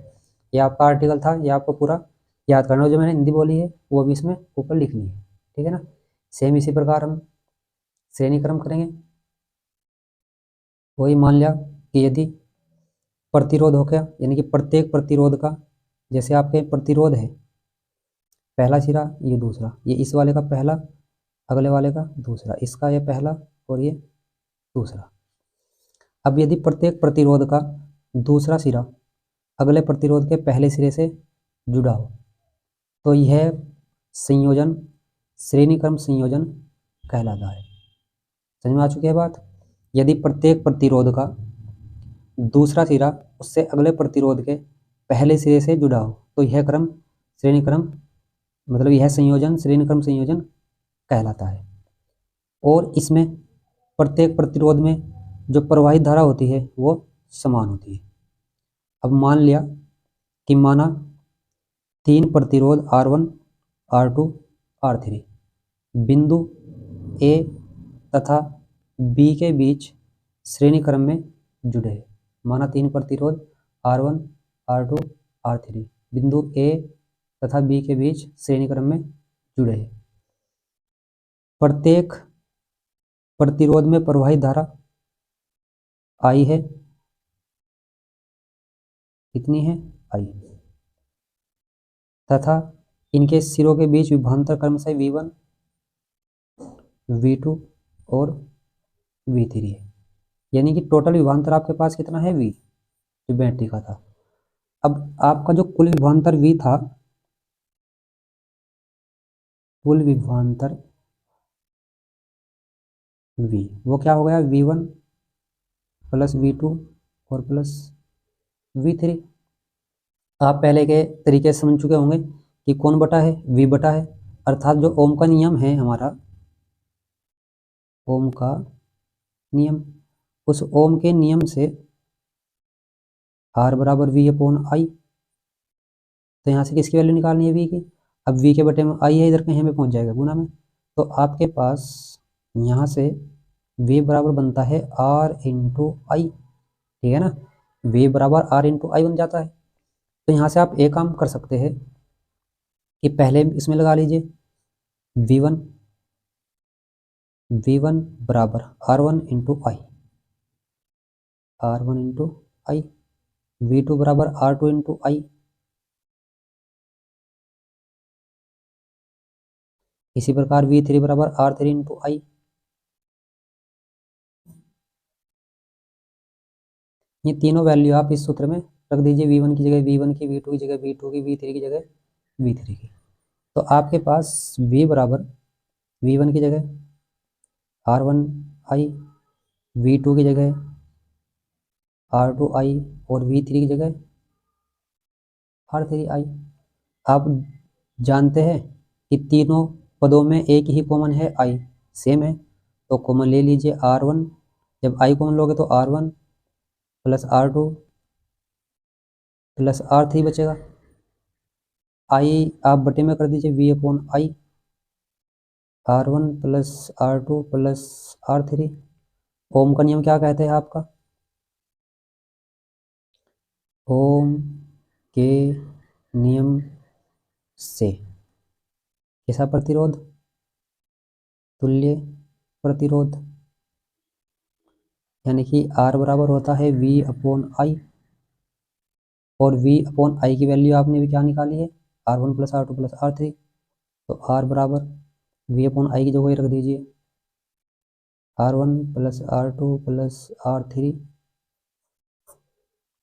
ये आपका आर्टिकल था, ये आपको पूरा याद करना, जो मैंने हिंदी बोली है वो भी इसमें ऊपर लिखनी है। ठीक है ना। सेम इसी प्रकार हम श्रेणी क्रम करेंगे। वही मान लिया कि यदि प्रतिरोध हो गया, यानी कि प्रत्येक प्रतिरोध का, जैसे आपके प्रतिरोध है पहला सिरा, ये दूसरा, ये इस वाले का पहला, अगले वाले का दूसरा, इसका ये पहला और ये दूसरा। अब यदि प्रत्येक प्रतिरोध का दूसरा सिरा अगले प्रतिरोध के पहले सिरे से जुड़ा हो तो यह संयोजन श्रेणी क्रम संयोजन कहलाता है। समझ में आ चुकी है बात। यदि प्रत्येक प्रतिरोध का दूसरा सिरा उससे अगले प्रतिरोध के पहले सिरे से जुड़ा हो तो यह क्रम श्रेणी क्रम, मतलब यह संयोजन श्रेणी क्रम संयोजन कहलाता है। और इसमें प्रत्येक प्रतिरोध में जो प्रवाहित धारा होती है वो समान होती है। अब मान लिया कि माना 3 प्रतिरोध R1, R2, R3 बिंदु A तथा B के बीच श्रेणी क्रम में जुड़े हैं। माना 3 प्रतिरोध R1, R2, R3 बिंदु A तथा B के बीच श्रेणी क्रम में जुड़े हैं। प्रत्येक प्रतिरोध में प्रवाहित धारा I है, कितनी है, I, तथा इनके सिरों के बीच विभवांतर क्रमशः V1, V2 और V3 है। यानी कि टोटल विभवांतर आपके पास कितना है, V, जो बैटरी का था। अब आपका जो कुल विभवांतर V था, कुल विभवांतर V, वो क्या हो गया, V1 प्लस V2 और प्लस V3। आप पहले के तरीके से समझ चुके होंगे कि कौन बटा है, V बटा है, अर्थात जो ओम का नियम है हमारा, ओम का नियम, उस ओम के नियम से R बराबर V अपॉन I। तो यहाँ से किसकी वैल्यू निकालनी है, V की। अब V के बटे में I है, इधर कहीं हमें पहुँच जाएगा गुना में। तो आपके पास यहाँ से V बराबर बनता है R इंटू आई, ठीक है ना। V बराबर R इंटू आई बन जाता है। तो यहाँ से आप एक काम कर सकते हैं कि पहले इसमें लगा लीजिए V1 बराबर R1 इंटू आई, R1 इंटू आई, V2 बराबर R2 इंटू आई, इसी प्रकार V3 बराबर R3 इंटू आई। ये तीनों वैल्यू आप इस सूत्र में रख दीजिए, V1 की जगह V1 की, V2 की जगह V2 की, V3 की जगह V3 की। तो आपके पास V बराबर V1 की जगह R1 आई, V2 की जगह R2 आई और V3 की जगह R3 आई। आप जानते हैं कि तीनों पदों में एक ही कॉमन है, आई सेम है, तो कॉमन ले लीजिए R1। जब आई कॉमन लोगे तो R1 plus R2 plus R3 बचेगा। आई आप बटे में कर दीजिए V अपॉन आई, R1 plus R2 plus R3। ओम का नियम क्या कहते हैं आपका, ओम के नियम से कैसा प्रतिरोध, तुल्य प्रतिरोध, यानी कि R बराबर होता है V अपॉन आई, और V अपॉन आई की वैल्यू आपने भी क्या निकाली है, R1 plus R2 plus R3। तो R बराबर V अपॉन आई की जगह रख दीजिए R1 plus R2 plus R3।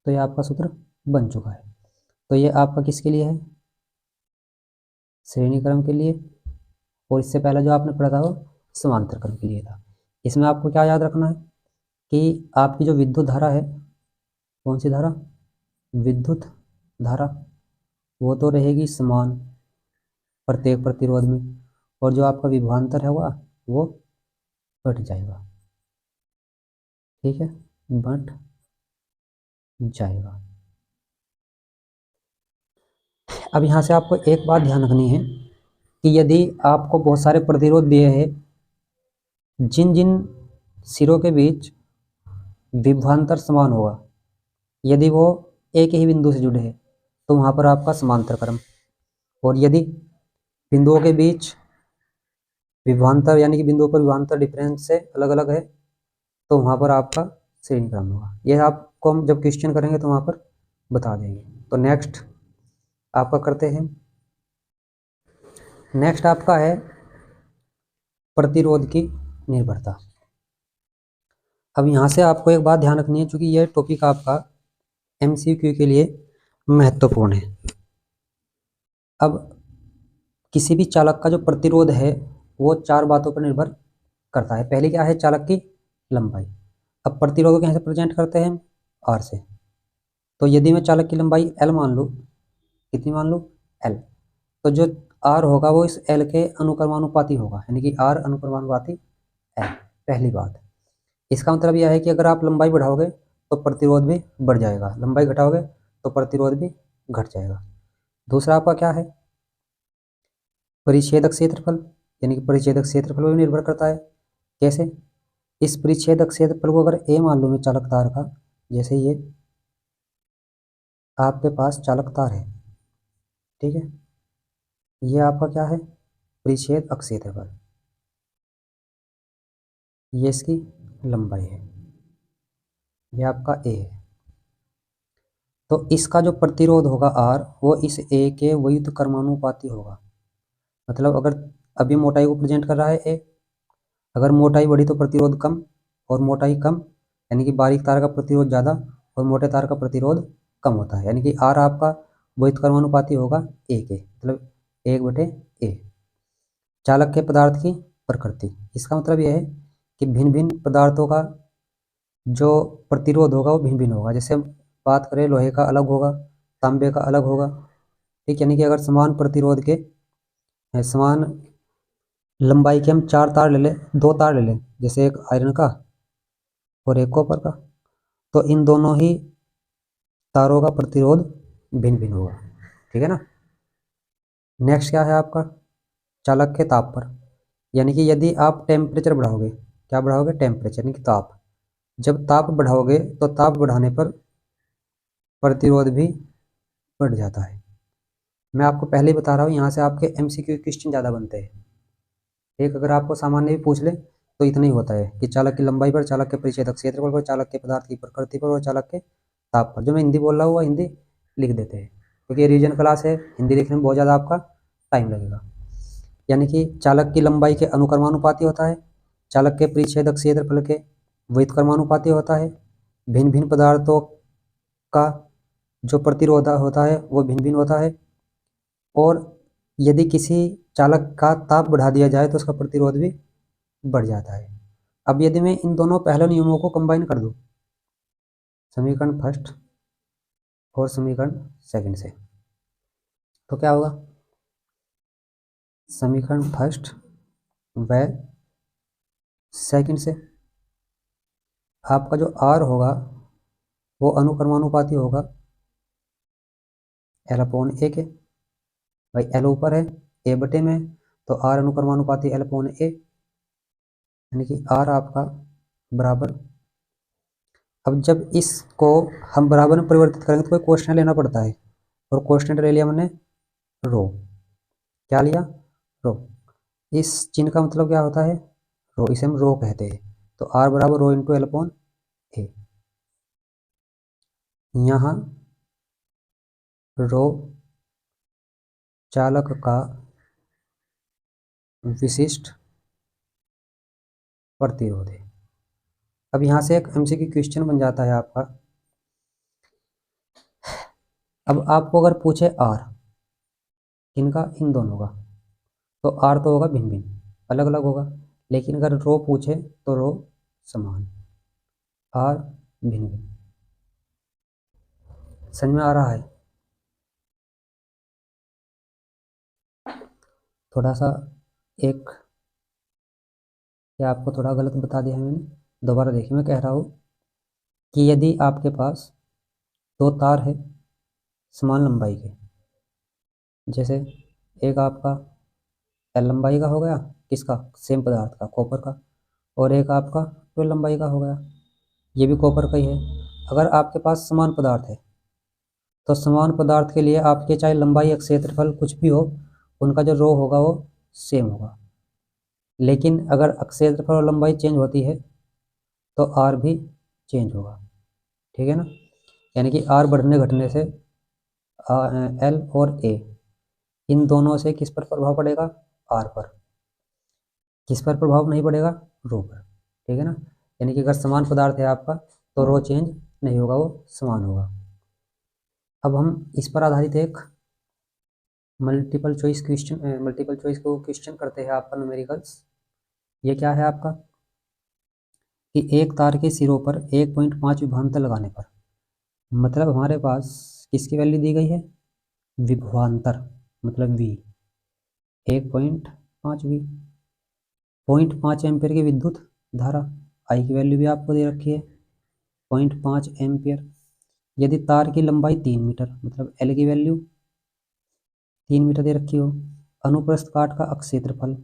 तो ये आपका सूत्र बन चुका है। तो ये आपका किसके लिए है, श्रेणी क्रम के लिए, और इससे पहले जो आपने पढ़ा था वो समांतर क्रम के लिए था। इसमें आपको क्या याद रखना है कि आपकी जो विद्युत धारा है, कौन सी धारा, विद्युत धारा, वो तो रहेगी समान प्रत्येक प्रतिरोध में, और जो आपका विभवांतर है वो घट जाएगा, ठीक है, घट जाएगा। अब यहाँ से आपको एक बात ध्यान रखनी है कि यदि आपको बहुत सारे प्रतिरोध दिए हैं, जिन जिन सिरों के बीच विभवांतर समान होगा, यदि वो एक ही बिंदु से जुड़े हैं तो वहाँ पर आपका समांतर क्रम, और यदि बिंदुओं के बीच विभवांतर यानी कि बिंदुओं पर विभवांतर डिफरेंस से अलग अलग है तो वहाँ पर आपका श्रेणी क्रम होगा। यह आपको हम जब क्वेश्चन करेंगे तो वहाँ पर बता देंगे। तो नेक्स्ट आपका करते हैं, नेक्स्ट आपका है प्रतिरोध की निर्भरता। अब यहाँ से आपको एक बात ध्यान रखनी है, क्योंकि यह टॉपिक आपका MCQ के लिए महत्वपूर्ण है। अब किसी भी चालक का जो प्रतिरोध है वो चार बातों पर निर्भर करता है। पहली क्या है, चालक की लंबाई। अब प्रतिरोध को कैसे प्रेजेंट करते हैं, R से। तो यदि मैं चालक की लंबाई L मान लूँ, कितनी मान लूँ, L, तो जो R होगा वो इस L के अनुक्रमानुपाती होगा, यानी कि R अनुक्रमानुपाती L। पहली बात, इसका मतलब यह है कि अगर आप लंबाई बढ़ाओगे तो प्रतिरोध भी बढ़ जाएगा, लंबाई घटाओगे तो प्रतिरोध भी घट जाएगा। दूसरा आपका क्या है, परिच्छेदक क्षेत्रफल, यानी कि परिच्छेदक क्षेत्रफल पर निर्भर करता है। कैसे, इस परिच्छेदक क्षेत्रफल को अगर A मान लो मैं चालक तार का, जैसे ये आपके पास चालक तार है, ठीक है, ये आपका क्या है, परिच्छेद क्षेत्रफल, ये इसकी लंबाई है, ये आपका A है। तो इसका जो प्रतिरोध होगा R वो इस A के व्युत कर्मानुपाती होगा। मतलब अगर अभी मोटाई को प्रेजेंट कर रहा है A, अगर मोटाई बढ़ी तो प्रतिरोध कम, और मोटाई कम यानी कि बारीक तार का प्रतिरोध ज़्यादा और मोटे तार का प्रतिरोध कम होता है, यानी कि आर आपका व्युत्क्रमानुपाती होगा ए के, मतलब 1/a। चालक के पदार्थ की प्रकृति, इसका मतलब यह है कि भिन्न भिन्न पदार्थों का जो प्रतिरोध होगा वो भिन्न भिन्न होगा। जैसे हम बात करें लोहे का अलग होगा, तांबे का अलग होगा, ठीक, यानी कि अगर समान प्रतिरोध के समान लंबाई के हम 4 तार ले लें, 2 तार ले लें, जैसे एक आयरन का और एक कॉपर का, तो इन दोनों ही तारों का प्रतिरोध भिन्न भिन्न होगा, ठीक है ना। नेक्स्ट क्या है आपका, चालक के ताप पर, यानी कि यदि आप टेम्परेचर बढ़ाओगे, क्या बढ़ाओगे, टेम्परेचर यानी कि ताप, जब ताप बढ़ाओगे तो ताप बढ़ाने पर प्रतिरोध भी बढ़ जाता है। मैं आपको पहले ही बता रहा हूँ, यहाँ से आपके MCQ क्वेश्चन ज़्यादा बनते हैं। एक अगर आपको सामान्य भी पूछ ले तो इतना ही होता है कि चालक की लंबाई पर, चालक के परिच्छेदक क्षेत्रफल पर, चालक के पदार्थ की प्रकृति पर और चालक के ताप पर। जो मैं हिंदी बोल रहा हूँ वो हिंदी लिख देते हैं, क्योंकि ये रिवीजन क्लास है, हिंदी लिखने में बहुत ज़्यादा आपका टाइम लगेगा। यानी कि चालक की लंबाई के अनुक्रमानुपाती होता है, चालक के परिच्छेदक क्षेत्रफल के व्युत्क्रमानुपाती होता है, भिन्न भिन्न पदार्थों का जो प्रतिरोध होता है वो भिन्न भिन्न होता है, और यदि किसी चालक का ताप बढ़ा दिया जाए तो उसका प्रतिरोध भी बढ़ जाता है। अब यदि मैं इन दोनों पहले नियमों को कंबाइन कर दूं, समीकरण फर्स्ट और समीकरण सेकंड से, तो क्या होगा, समीकरण फर्स्ट व सेकंड से आपका जो आर होगा वो अनुक्रमानुपाती होगा L/A के। भाई L ऊपर है, A बटे में, तो आर अनुक्रमानुपाती L/A, यानी कि आर आपका बराबर, अब जब इसको हम बराबर में परिवर्तित करेंगे तो कोई क्वेश्चन लेना पड़ता है, और क्वेश्चन ले लिया हमने रो, क्या लिया, रो। इस चिन्ह का मतलब क्या होता है, रो, इसे हम रो कहते हैं। तो आर बराबर रो इंटू L/A। यहाँ रो चालक का विशिष्ट प्रतिरोध है। अब यहाँ से एक MCQ क्वेश्चन बन जाता है आपका। अब आपको अगर पूछे आर, इनका इन दोनों का, तो आर तो होगा भिन्न भिन्न, अलग अलग होगा, लेकिन अगर रो पूछे तो रो समान, आर भिन्न भिन्न। समझ में आ रहा है, थोड़ा सा एक, या आपको थोड़ा गलत बता दिया है मैंने, दोबारा देखिए, मैं कह रहा हूँ कि यदि आपके पास 2 तार है समान लंबाई के, जैसे एक आपका L लंबाई का हो गया, किसका, सेम पदार्थ का, कॉपर का, और एक आपका 12 लंबाई का हो गया, ये भी कॉपर का ही है। अगर आपके पास समान पदार्थ है तो समान पदार्थ के लिए आपके चाहे लंबाई या क्षेत्रफल कुछ भी हो, उनका जो रो होगा वो सेम होगा। लेकिन अगर क्षेत्रफल और लंबाई चेंज होती है तो आर भी चेंज होगा, ठीक है ना। यानी कि आर बढ़ने घटने से L और A इन दोनों से किस पर प्रभाव पड़ेगा, आर पर। किस पर प्रभाव नहीं पड़ेगा, रो पर, ठीक है ना। यानी कि अगर समान पदार्थ है आपका तो रो चेंज नहीं होगा, वो समान होगा। अब हम इस पर आधारित एक मल्टीपल चॉइस को क्वेश्चन करते हैं आपका, न्यूमेरिकल्स। ये क्या है आपका, कि एक तार के सिरों पर 1.5 विभवांतर लगाने पर, मतलब हमारे पास किसकी वैल्यू दी गई है, विभवांतर, मतलब V, 1.5 V, 0.5 एम्पियर की विद्युत धारा, I की वैल्यू भी आपको दे रखी है 0.5 एम्पियर। यदि तार की लंबाई 3 मीटर, मतलब L की वैल्यू 3 मीटर दे रखी हो, अनुप्रस्थ काट का अक्षेत्रफल,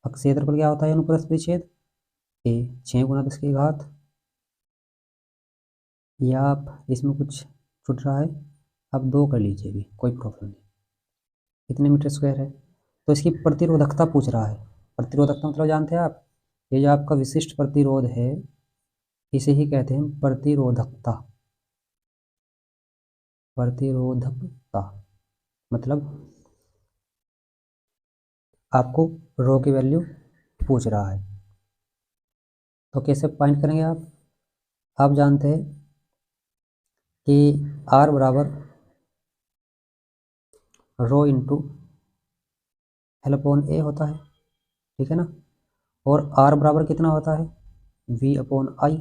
अक्षेत्रफल क्या होता है, अनुप्रस्थ परिच्छेद A, 6 × 10 की घात, या आप इसमें कुछ छूट रहा है, आप 2 कर लीजिए भी, कोई प्रॉब्लम नहीं, कितने मीटर स्क्वायर है। तो इसकी प्रतिरोधकता पूछ रहा है। प्रतिरोधकता मतलब जानते हैं आप, ये जो आपका विशिष्ट प्रतिरोध है इसे ही कहते हैं प्रतिरोधकता। प्रतिरोधकता मतलब आपको रो की वैल्यू पूछ रहा है, तो कैसे फाइंड करेंगे आप जानते हैं कि R बराबर रो इंटू एल अपॉन ए होता है, ठीक है ना। और R बराबर कितना होता है, V upon I,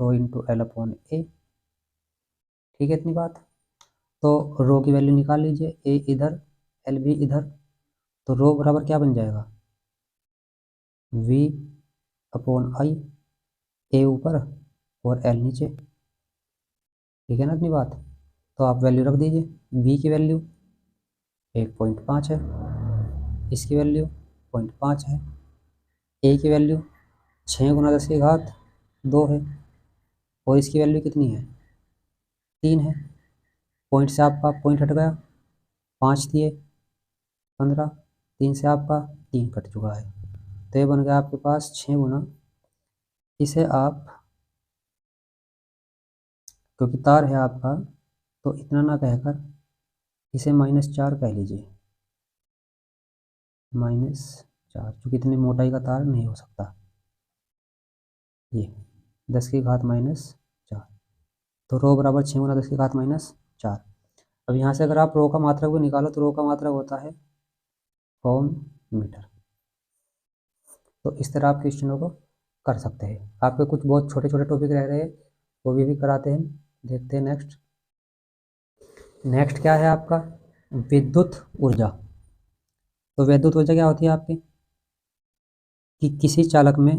rho into l upon A, ठीक है इतनी बात। तो रो की वैल्यू निकाल लीजिए, ए इधर एल भी इधर, तो रो बराबर क्या बन जाएगा, V अपॉन आई, ए ऊपर और एल नीचे, ठीक है ना इतनी बात। तो आप वैल्यू रख दीजिए, बी की वैल्यू 1.5 है, इसकी वैल्यू 0.5 है, ए की वैल्यू 6 गुना 10 की घात 2 है, और इसकी वैल्यू कितनी है, 3 है। पॉइंट से आपका पॉइंट हट गया, 5 दिए 15, 3 से आपका 3 कट चुका है, तो ये बन गया आपके पास 6 गुना, इसे आप, क्योंकि तार है आपका तो इतना ना कहकर इसे -4 कह लीजिए, -4, क्योंकि इतनी मोटाई का तार नहीं हो सकता, ये 10 की घात -4, तो रो बराबर 6 गुना 10 की घात -4। अब यहाँ से अगर आप रो का मात्रक भी निकालो तो रो का मात्रक होता है ओम मीटर। तो इस तरह आप क्वेश्चनों को कर सकते हैं। आपके कुछ बहुत छोटे छोटे टॉपिक रह रहे हैं, वो भी कराते हैं, देखते हैं नेक्स्ट। नेक्स्ट क्या है आपका, विद्युत ऊर्जा। तो विद्युत ऊर्जा क्या होती है आपकी, कि किसी चालक में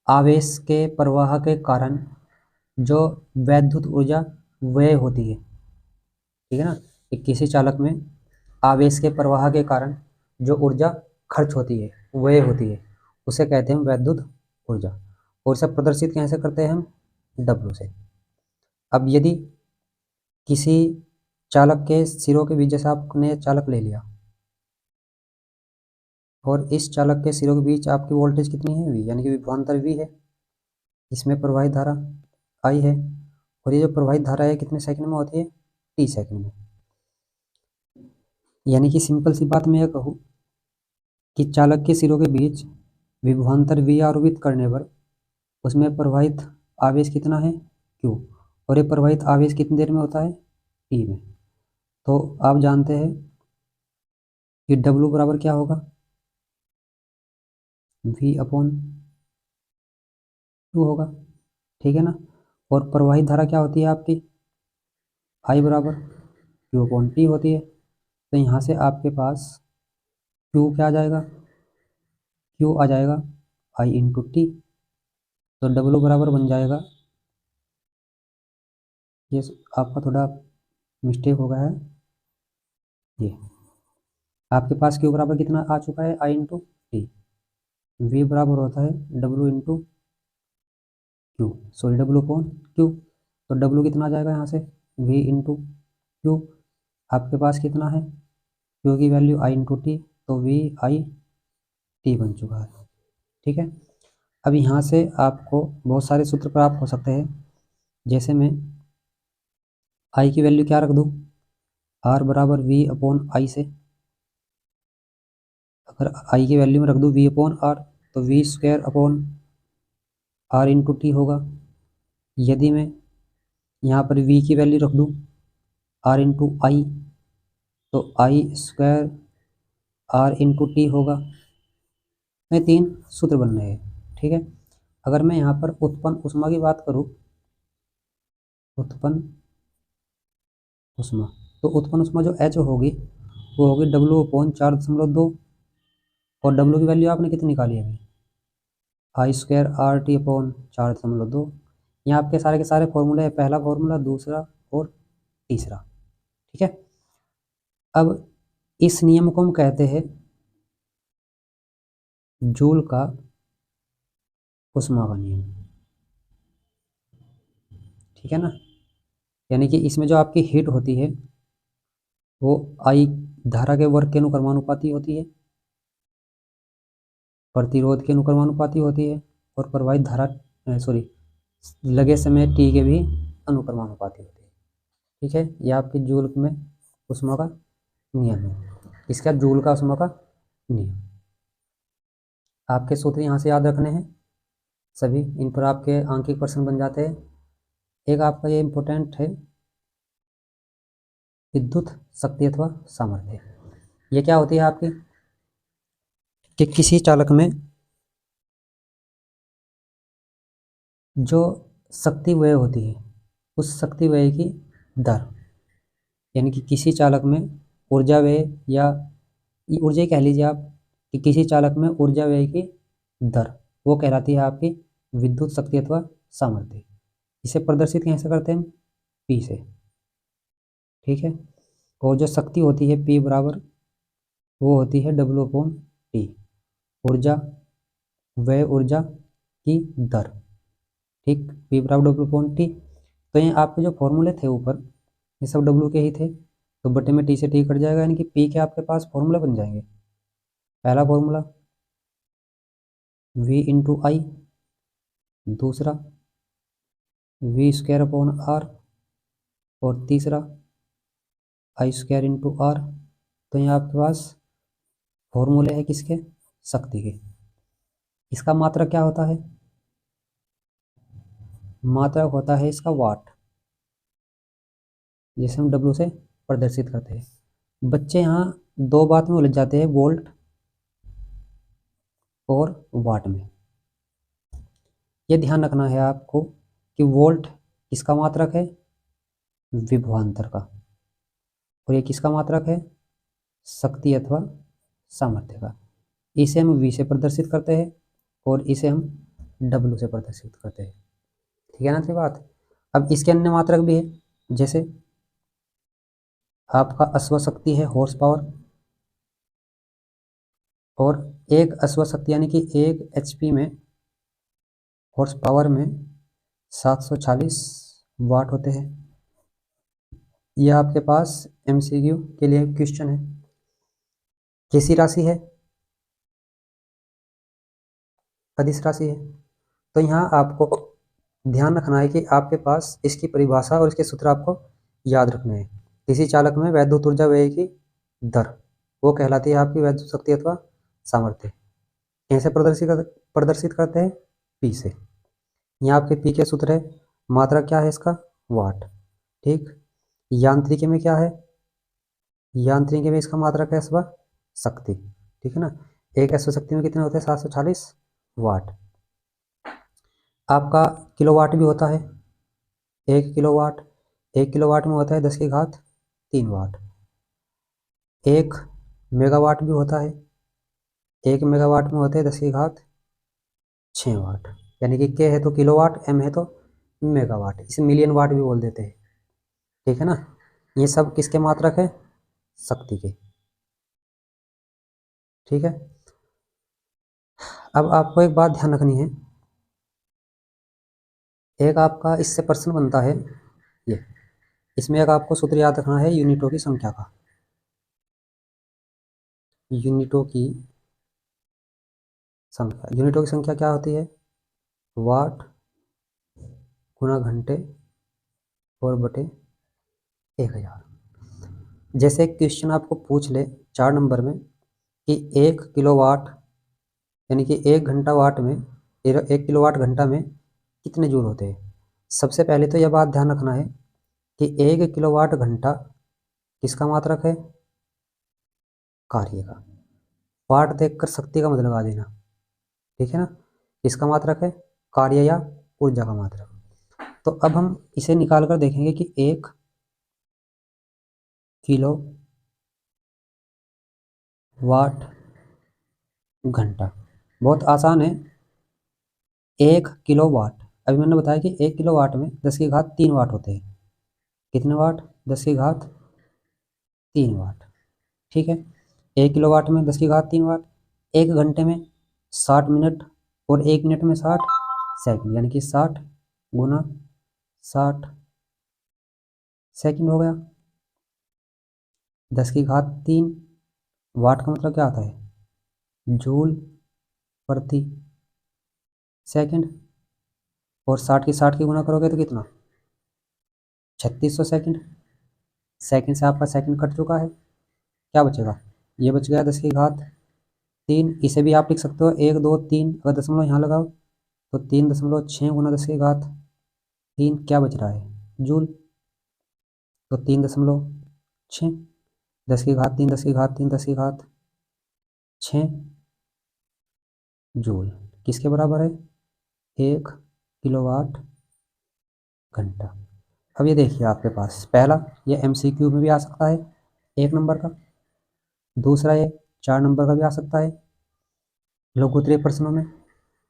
आवेश के प्रवाह के कारण जो वैद्युत ऊर्जा व्यय होती है, ठीक है ना, कि किसी चालक में आवेश के प्रवाह के कारण जो ऊर्जा खर्च होती है, व्यय होती है, उसे कहते हैं वैद्युत ऊर्जा। और इसे प्रदर्शित कैसे करते हैं हम, W से। अब यदि किसी चालक के सिरों के बीच, जैसे आपने चालक ले लिया और इस चालक के सिरों के बीच आपकी वोल्टेज कितनी है, V, यानी कि विभवांतर V है, इसमें प्रवाहित धारा I है, और ये जो प्रवाहित धारा है कितने सेकंड में होती है, T सेकंड में। यानी कि सिंपल सी बात मैं यह कहूँ कि चालक के सिरों के बीच विभवांतर V आरोपित करने पर उसमें प्रवाहित आवेश कितना है, Q, और ये प्रवाहित आवेश कितनी देर में होता है, T में। तो आप जानते हैं कि W बराबर क्या होगा, V अपॉन Q होगा, ठीक है ना। और प्रवाहित धारा क्या होती है आपकी, I बराबर Q अपॉन T होती है। तो यहाँ से आपके पास Q क्या आ जाएगा, Q आ जाएगा I इंटू टी। तो W बराबर बन जाएगा, ये आपका थोड़ा मिस्टेक हो गया है, ये आपके पास Q बराबर कितना आ चुका है, I इंटू टी। V बराबर होता है W into Q, sorry W upon Q। तो W कितना आ जाएगा यहाँ से, V इंटू Q। आपके पास कितना है, Q की वैल्यू I इंटू टी, तो V I T बन चुका है, ठीक है। अब यहाँ से आपको बहुत सारे सूत्र प्राप्त हो सकते हैं, जैसे मैं I की वैल्यू क्या रख दूँ, R बराबर V अपॉन आई से, अगर I की वैल्यू में रख दूँ V अपॉन R, तो V square upon R into T होगा। यदि मैं यहाँ पर V की वैल्यू रख दूँ R इंटू आई, तो आई स्क्वायर R इंटू टी होगा। मैं 3 सूत्र बन रहे हैं, ठीक है। अगर मैं यहाँ पर उत्पन्न उष्मा की बात करूँ, उत्पन्न उष्मा, तो उत्पन्न उष्मा जो H होगी वो होगी W अपॉन 4.2, और W की वैल्यू आपने कितनी निकाली है अभी, आई स्क्वायर आर टी अपॉन 4.2। यहाँ आपके सारे के सारे फॉर्मूले हैं, पहला फॉर्मूला, दूसरा और तीसरा, ठीक है। अब इस नियम को हम कहते हैं जूल का उष्मा का नियम, ठीक है ना। यानी कि इसमें जो आपकी हीट होती है वो आई धारा के वर्ग के अनुक्रमानुपाती होती है, प्रतिरोध के अनुक्रमानुपाती होती है, और प्रवाहित धारा सॉरी लगे समय टी के भी अनुक्रमानुपाती होती है, ठीक है। यह आपकी जूल में उष्मा का नियम है, इसका जूल का उष्मा का नियम। आपके सूत्र यहाँ से याद रखने हैं सभी, इन पर आपके आंकिक प्रश्न बन जाते हैं। एक आपका ये इम्पोर्टेंट है, विद्युत शक्ति अथवा सामर्थ्य। ये क्या होती है आपकी, कि किसी चालक में जो शक्ति व्यय होती है उस शक्ति व्यय की दर, यानी कि किसी चालक में ऊर्जा व्यय या ऊर्जा ही कह लीजिए आप, कि किसी चालक में ऊर्जा व्यय की दर वो कहलाती है आपकी विद्युत शक्ति अथवा सामर्थ्य। इसे प्रदर्शित कैसे करते हैं हम, पी से, ठीक है। और जो शक्ति होती है पी बराबर वो होती है W/T, ऊर्जा व्यय ऊर्जा की दर, ठीक, पी बराबर W/T। तो ये आपके जो फॉर्मूले थे ऊपर ये सब W के ही थे, तो बटे में T से T कट जाएगा, यानी कि P के आपके पास फॉर्मूला बन जाएंगे। पहला फॉर्मूला V/I, दूसरा V²/R, और तीसरा I² R। तो यहाँ आपके पास फॉर्मूले है किसके, शक्ति के। इसका मात्रक क्या होता है, मात्रक होता है इसका वाट, जिसे हम W से प्रदर्शित करते हैं। बच्चे यहाँ दो बात में उलझ जाते हैं, वोल्ट और वाट में। ये ध्यान रखना है आपको कि वोल्ट किसका मात्रक है, विभवांतर का, और ये किसका मात्रक है, शक्ति अथवा सामर्थ्य का। इसे हम V से प्रदर्शित करते हैं और इसे हम W से प्रदर्शित करते हैं, ठीक है ना ये बात। अब इसके अन्य मात्रक भी है, जैसे आपका अश्व शक्ति है हॉर्स पावर, और एक अश्व शक्ति यानी कि 1 HP में, हॉर्स पावर में 740 वाट होते हैं। यह आपके पास MCQ के लिए क्वेश्चन है। कैसी राशि है, अदिश राशि है। तो यहाँ आपको ध्यान रखना है कि आपके पास इसकी परिभाषा और इसके सूत्र आपको याद रखने हैं। किसी चालक में वैद्युत ऊर्जा व्यय की दर वो कहलाती है आपकी वैद्युत शक्ति अथवा सामर्थ्य। कैसे प्रदर्शित करते हैं, पी से। यहाँ आपके पी के सूत्र है, मात्रा क्या है इसका, वाट, ठीक। यांत्रिकी में क्या है, यांत्रिकी में इसका मात्रा क्या है, अथवा शक्ति, ठीक है ना। एक अश्व शक्ति में कितने होते हैं, 740 वाट। आपका किलोवाट भी होता है, 1 किलोवाट, 1 किलोवाट में होता है 10⁻³ वाट। 1 मेगावाट भी होता है, 1 मेगावाट में होते हैं 10⁻6 वाट, यानी कि के है तो किलोवाट, एम है तो मेगावाट, इसे मिलियन वाट भी बोल देते हैं, ठीक है ना। ये सब किसके मात्रक है, शक्ति के, ठीक है। अब आपको एक बात ध्यान रखनी है, एक आपका इससे प्रश्न बनता है ये, इसमें एक आपको सूत्र याद रखना है यूनिटों की संख्या का। यूनिटों की संख्या, यूनिटों की संख्या क्या होती है, वाट गुना घंटे और बटे 1000। जैसे क्वेश्चन आपको पूछ ले 4 नंबर में कि 1 किलोवाट यानी कि 1 घंटा वाट में, 1 किलोवाट घंटा में कितने जूल होते हैं। सबसे पहले तो यह बात ध्यान रखना है कि 1 किलोवाट घंटा किसका मात्रक है, कार्य का। वाट देखकर शक्ति का मत लगा देना, ठीक है ना। किसका मात्रक है, कार्य या ऊर्जा का मात्रक। तो अब हम इसे निकाल कर देखेंगे कि 1 किलोवाट घंटा, बहुत आसान है। 1 किलोवाट, अभी मैंने बताया कि 1 किलोवाट में 10⁻³ वाट होते हैं। कितने वाट, 10⁻³ वाट, ठीक है। 1 किलोवाट में 10⁻³ वाट, 1 घंटे में 60 मिनट और 1 मिनट में 60 सेकंड, यानी कि 60 गुना 60 सेकंड हो गया। 10⁻³ वाट का मतलब क्या आता है, जूल प्रति सेकंड, और 60 की 60 की गुना करोगे तो कितना, 3600 सेकंड। सेकंड से आपका सेकंड कट चुका है, क्या बचेगा, ये बच गया 10⁻³। इसे भी आप लिख सकते हो 1 2 3, अगर दशमलव यहाँ लगाओ तो 3.6 गुना 10⁻³ 3 क्या बच रहा है जूल, तो 3.6, 10 की घात 3, 10 की घात 3, 10 की घात 6 जूल किसके बराबर है, 1 किलोवाट घंटा। अब ये देखिए आपके पास पहला ये MCQ में भी आ सकता है 1 नंबर का, दूसरा ये 4 नंबर का भी आ सकता है लघु उत्तरीय प्रश्नों में,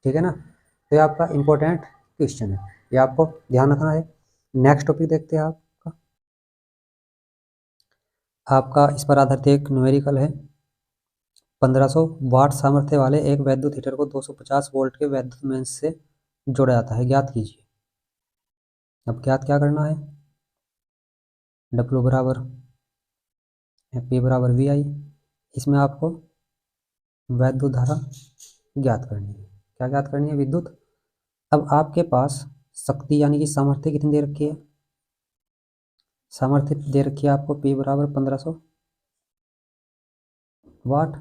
ठीक है ना। तो ये आपका इम्पोर्टेंट क्वेश्चन है, ये आपको ध्यान रखना है। नेक्स्ट टॉपिक देखते हैं आपका इस पर आधारित एक न्यूमेरिकल है। 1500 वाट सामर्थ्य वाले एक वैद्युत हीटर को 250 वोल्ट के वैद्युत मेंस से जोड़ा जाता है, ज्ञात कीजिए। अब ज्ञात क्या करना है, W बराबर P बराबर VI, इसमें आपको वैद्युत धारा ज्ञात करनी है। क्या ज्ञात करनी है, विद्युत। अब आपके पास शक्ति यानी कि सामर्थ्य कितनी दे रखी है, सामर्थ्य दे रखी है आपको P बराबर 1500 वाट,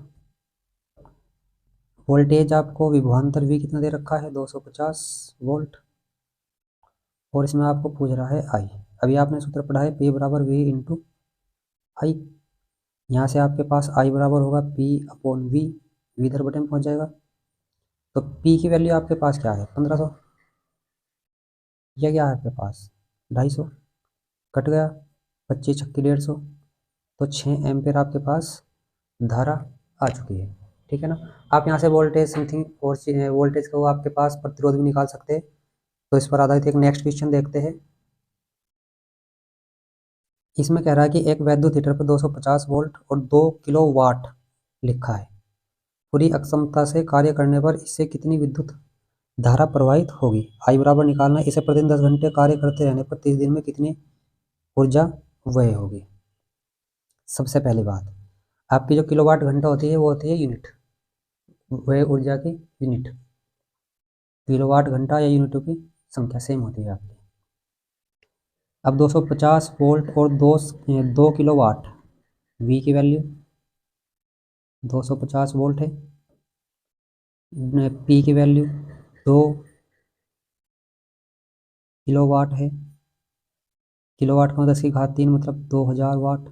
वोल्टेज आपको विभवांतर V कितना दे रखा है 250 वोल्ट, और इसमें आपको पूछ रहा है I। अभी आपने सूत्र पढ़ा है P बराबर V इंटू आई, यहाँ से आपके पास I बराबर होगा P अपॉन V, V इधर बटन पहुँच जाएगा। तो P की वैल्यू आपके पास क्या है 1500, यह क्या है आपके पास 250, कट गया 25 छक्की 150, तो 6 एम्पेयर आपके पास धारा आ चुकी है, ठीक है ना। आप यहाँ से वोल्टेज समथिंग और वोल्टेज को आपके पास प्रतिरोध भी निकाल सकते हैं। तो इस पर आधारित एक नेक्स्ट क्वेश्चन देखते हैं। इसमें कह रहा है कि एक वैद्युत हीटर पर 250 वोल्ट और 2 किलो वाट लिखा है, पूरी अक्षमता से कार्य करने पर इससे कितनी विद्युत धारा प्रवाहित होगी। आई बराबर निकालना है, इसे प्रतिदिन 10 घंटे कार्य करते रहने पर 30 दिन में कितनी ऊर्जा व्यय होगी। सबसे पहली बात, आपकी जो किलोवाट घंटा होती है वो होती है यूनिट, व्यय ऊर्जा की यूनिट, किलोवाट घंटा या यूनिटों की संख्या सेम होती है आपकी। अब 250 वोल्ट और 2 किलोवाट, V की वैल्यू 250 वोल्ट है, P की वैल्यू 2 किलोवाट है, किलोवाट का 10 की घात 3 मतलब 2000 वाट।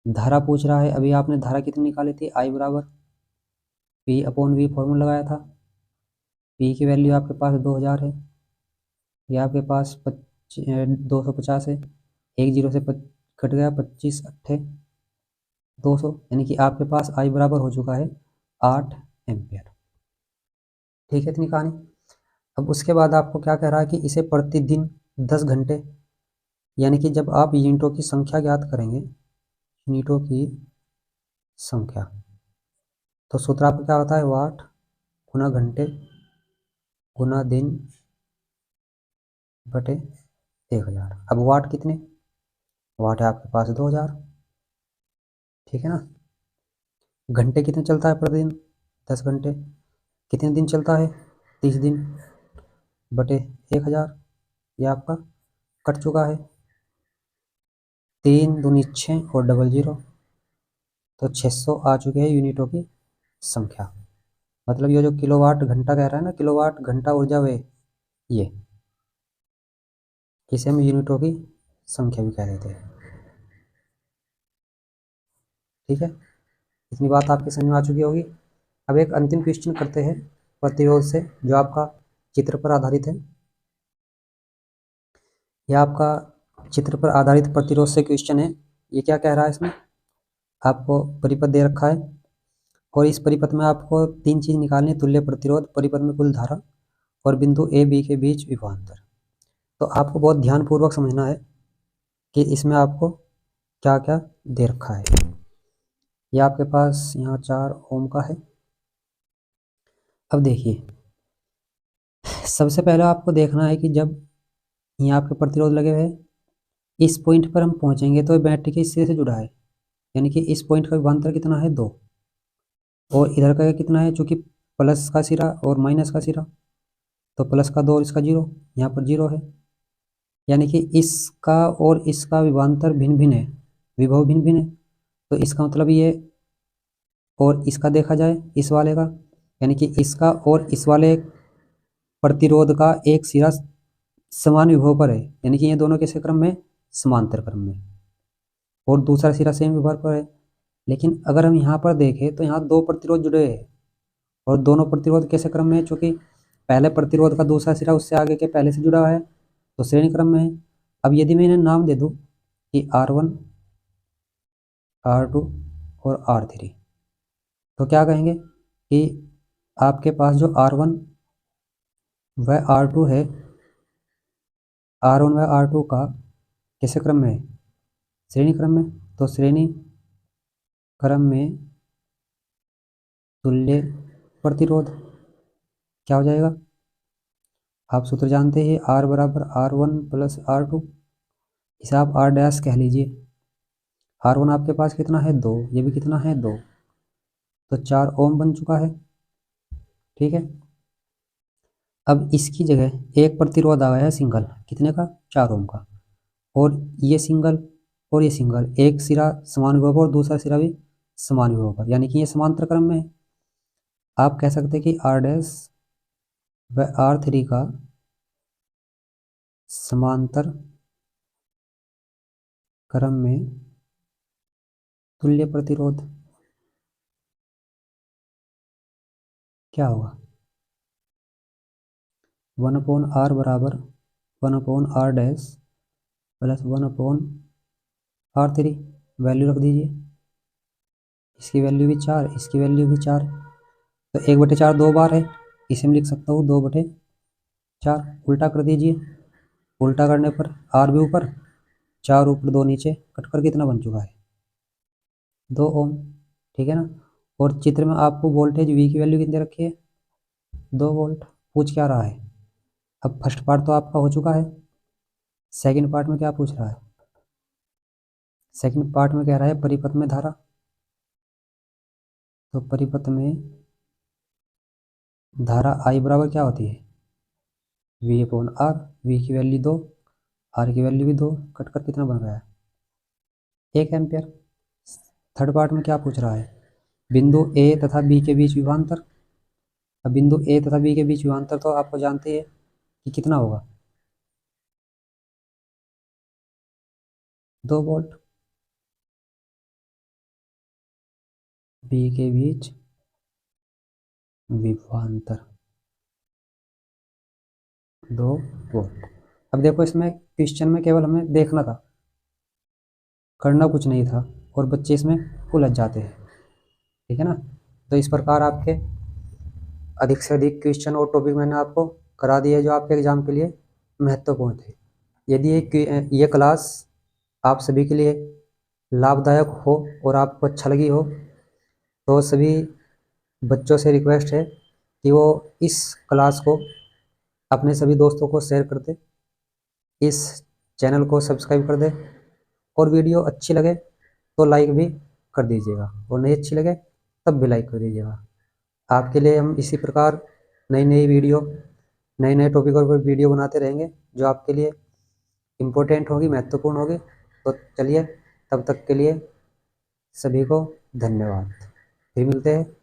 धारा पूछ रहा है, अभी आपने धारा कितनी निकाली थी, I बराबर P अपॉन V फॉर्मूला लगाया था। P की वैल्यू आपके पास 2000 है, ये आपके पास 250 है, एक जीरो से कट गया 25 अट्ठे 200, यानी कि आपके पास I बराबर हो चुका है 8 एम्पियर, ठीक है इतनी कहानी। अब उसके बाद आपको क्या कह रहा है कि इसे प्रतिदिन 10 घंटे, यानी कि जब आप यूनिटों की संख्या ज्ञात करेंगे, यूनिटों की संख्या, तो सूत्र आपका क्या होता है, वाट गुना घंटे गुना दिन बटे 1000। अब वाट कितने, वाट है आपके पास 2000, ठीक है ना। घंटे कितने चलता है प्रतिदिन, 10 घंटे, कितने दिन चलता है 30 दिन बटे 1000, ये आपका कट चुका है, 3 दूनी 6 और डबल 0, तो 600 आ चुके हैं यूनिटों की संख्या। मतलब ये जो किलोवाट घंटा कह रहा है ना, किलोवाट घंटा ऊर्जा वे, ये इसे हम यूनिटों की संख्या भी कह देते हैं, ठीक है। इतनी बात आपके समझ में आ चुकी होगी। अब एक अंतिम क्वेश्चन करते हैं प्रतिरोध से, जो आपका चित्र पर आधारित है। यह आपका चित्र पर आधारित प्रतिरोध से क्वेश्चन है। ये क्या कह रहा है, इसमें आपको परिपथ दे रखा है और इस परिपथ में आपको 3 चीज़ निकालनी है, तुल्य प्रतिरोध, परिपथ में कुल धारा और बिंदु ए बी के बीच विभवांतर। तो आपको बहुत ध्यानपूर्वक समझना है कि इसमें आपको क्या क्या दे रखा है। यह आपके पास यहाँ 4 ओम का है। अब देखिए, सबसे पहले आपको देखना है कि जब यहाँ आपके प्रतिरोध लगे हुए हैं, इस पॉइंट पर हम पहुँचेंगे तो बैटरी के सिरे से जुड़ा है, यानी कि इस पॉइंट का विभवांतर कितना है 2, और इधर का कितना है, चूँकि प्लस का सिरा और माइनस का सिरा, तो प्लस का 2 और इसका 0, यहाँ पर 0 है, यानी कि इसका और इसका विभवांतर भिन्न भिन्न है, विभव भिन्न भिन्न है। तो इसका मतलब ये, और इसका देखा जाए इस वाले का, यानी कि इसका और इस वाले प्रतिरोध का एक सिरा समान विभव पर है, यानी कि ये दोनों किस क्रम में, समांतर क्रम में, और दूसरा सिरा सेम विभव पर है। लेकिन अगर हम यहाँ पर देखें तो यहाँ दो प्रतिरोध जुड़े हैं और दोनों प्रतिरोध कैसे क्रम में है, चूंकि पहले प्रतिरोध का दूसरा सिरा उससे आगे के पहले से जुड़ा हुआ है तो श्रेणी क्रम में है। अब यदि मैं इन्हें नाम दे दूं कि R1, R2 और R3, तो क्या कहेंगे कि आपके पास जो R1 व R2 है, R1 व R2 का किस क्रम में है, श्रेणी क्रम में। तो श्रेणी क्रम में तुल्य प्रतिरोध क्या हो जाएगा, आप सूत्र जानते हैं, R बराबर R1 प्लस R2, इसे आप R डैश कह लीजिए। R1 आपके पास कितना है, 2, ये भी कितना है, 2, तो 4 ओम बन चुका है। ठीक है, अब इसकी जगह एक प्रतिरोध आ गया है सिंगल, कितने का, 4 ओम का, और ये सिंगल और ये सिंगल, एक सिरा समान विभव पर और दूसरा सिरा भी समान विभव पर, यानी कि ये समांतर क्रम में है। आप कह सकते हैं कि R डैश व R3 का समांतर क्रम में तुल्य प्रतिरोध क्या होगा, 1/R बराबर 1/R dash plus 1/R3, value रख दीजिए, इसकी वैल्यू भी 4, इसकी वैल्यू भी 4, तो 1/4 दो बार है, इसे मैं लिख सकता हूँ 2/4, उल्टा कर दीजिए, उल्टा करने पर R भी ऊपर, 4 ऊपर 2 नीचे, कटकर कितना बन चुका है, 2 ओम। ठीक है ना, और चित्र में आपको वोल्टेज V की वैल्यू कितनी रखी है, 2 वोल्ट। पूछ क्या रहा है, अब फर्स्ट पार्ट तो आपका हो चुका है, सेकंड पार्ट में क्या पूछ रहा है, सेकंड पार्ट में कह रहा है परिपथ में धारा, तो परिपथ में धारा I बराबर क्या होती है, V/R, V की वैल्यू 2, R की वैल्यू भी 2, कटकर कितना बन गया है, 1 एम्पियर। थर्ड पार्ट में क्या पूछ रहा है, बिंदु A तथा B के बीच विभवांतर। अब बिंदु A तथा B के बीच विभवांतर तो आपको जानते हैं कि कितना होगा, 2 वोल्ट। B के बीच विभवांतर 2 वोल्ट। अब देखो इसमें क्वेश्चन में केवल हमें देखना था, करना कुछ नहीं था, और बच्चे इसमें उलझ जाते हैं। ठीक है ना, तो इस प्रकार आपके अधिक से अधिक क्वेश्चन और टॉपिक मैंने आपको करा दिए जो आपके एग्जाम के लिए महत्वपूर्ण थे। यदि ये क्लास आप सभी के लिए लाभदायक हो और आपको अच्छा लगी हो तो सभी बच्चों से रिक्वेस्ट है कि वो इस क्लास को अपने सभी दोस्तों को शेयर कर दे, इस चैनल को सब्सक्राइब कर दे, और वीडियो अच्छी लगे तो लाइक भी कर दीजिएगा, और नहीं अच्छी लगे तब भी लाइक कर दीजिएगा। आपके लिए हम इसी प्रकार नई नई वीडियो, नए नए टॉपिकों पर वीडियो बनाते रहेंगे जो आपके लिए इम्पोर्टेंट होगी, महत्वपूर्ण होगी। तो चलिए, तब तक के लिए सभी को धन्यवाद, फिर मिलते हैं।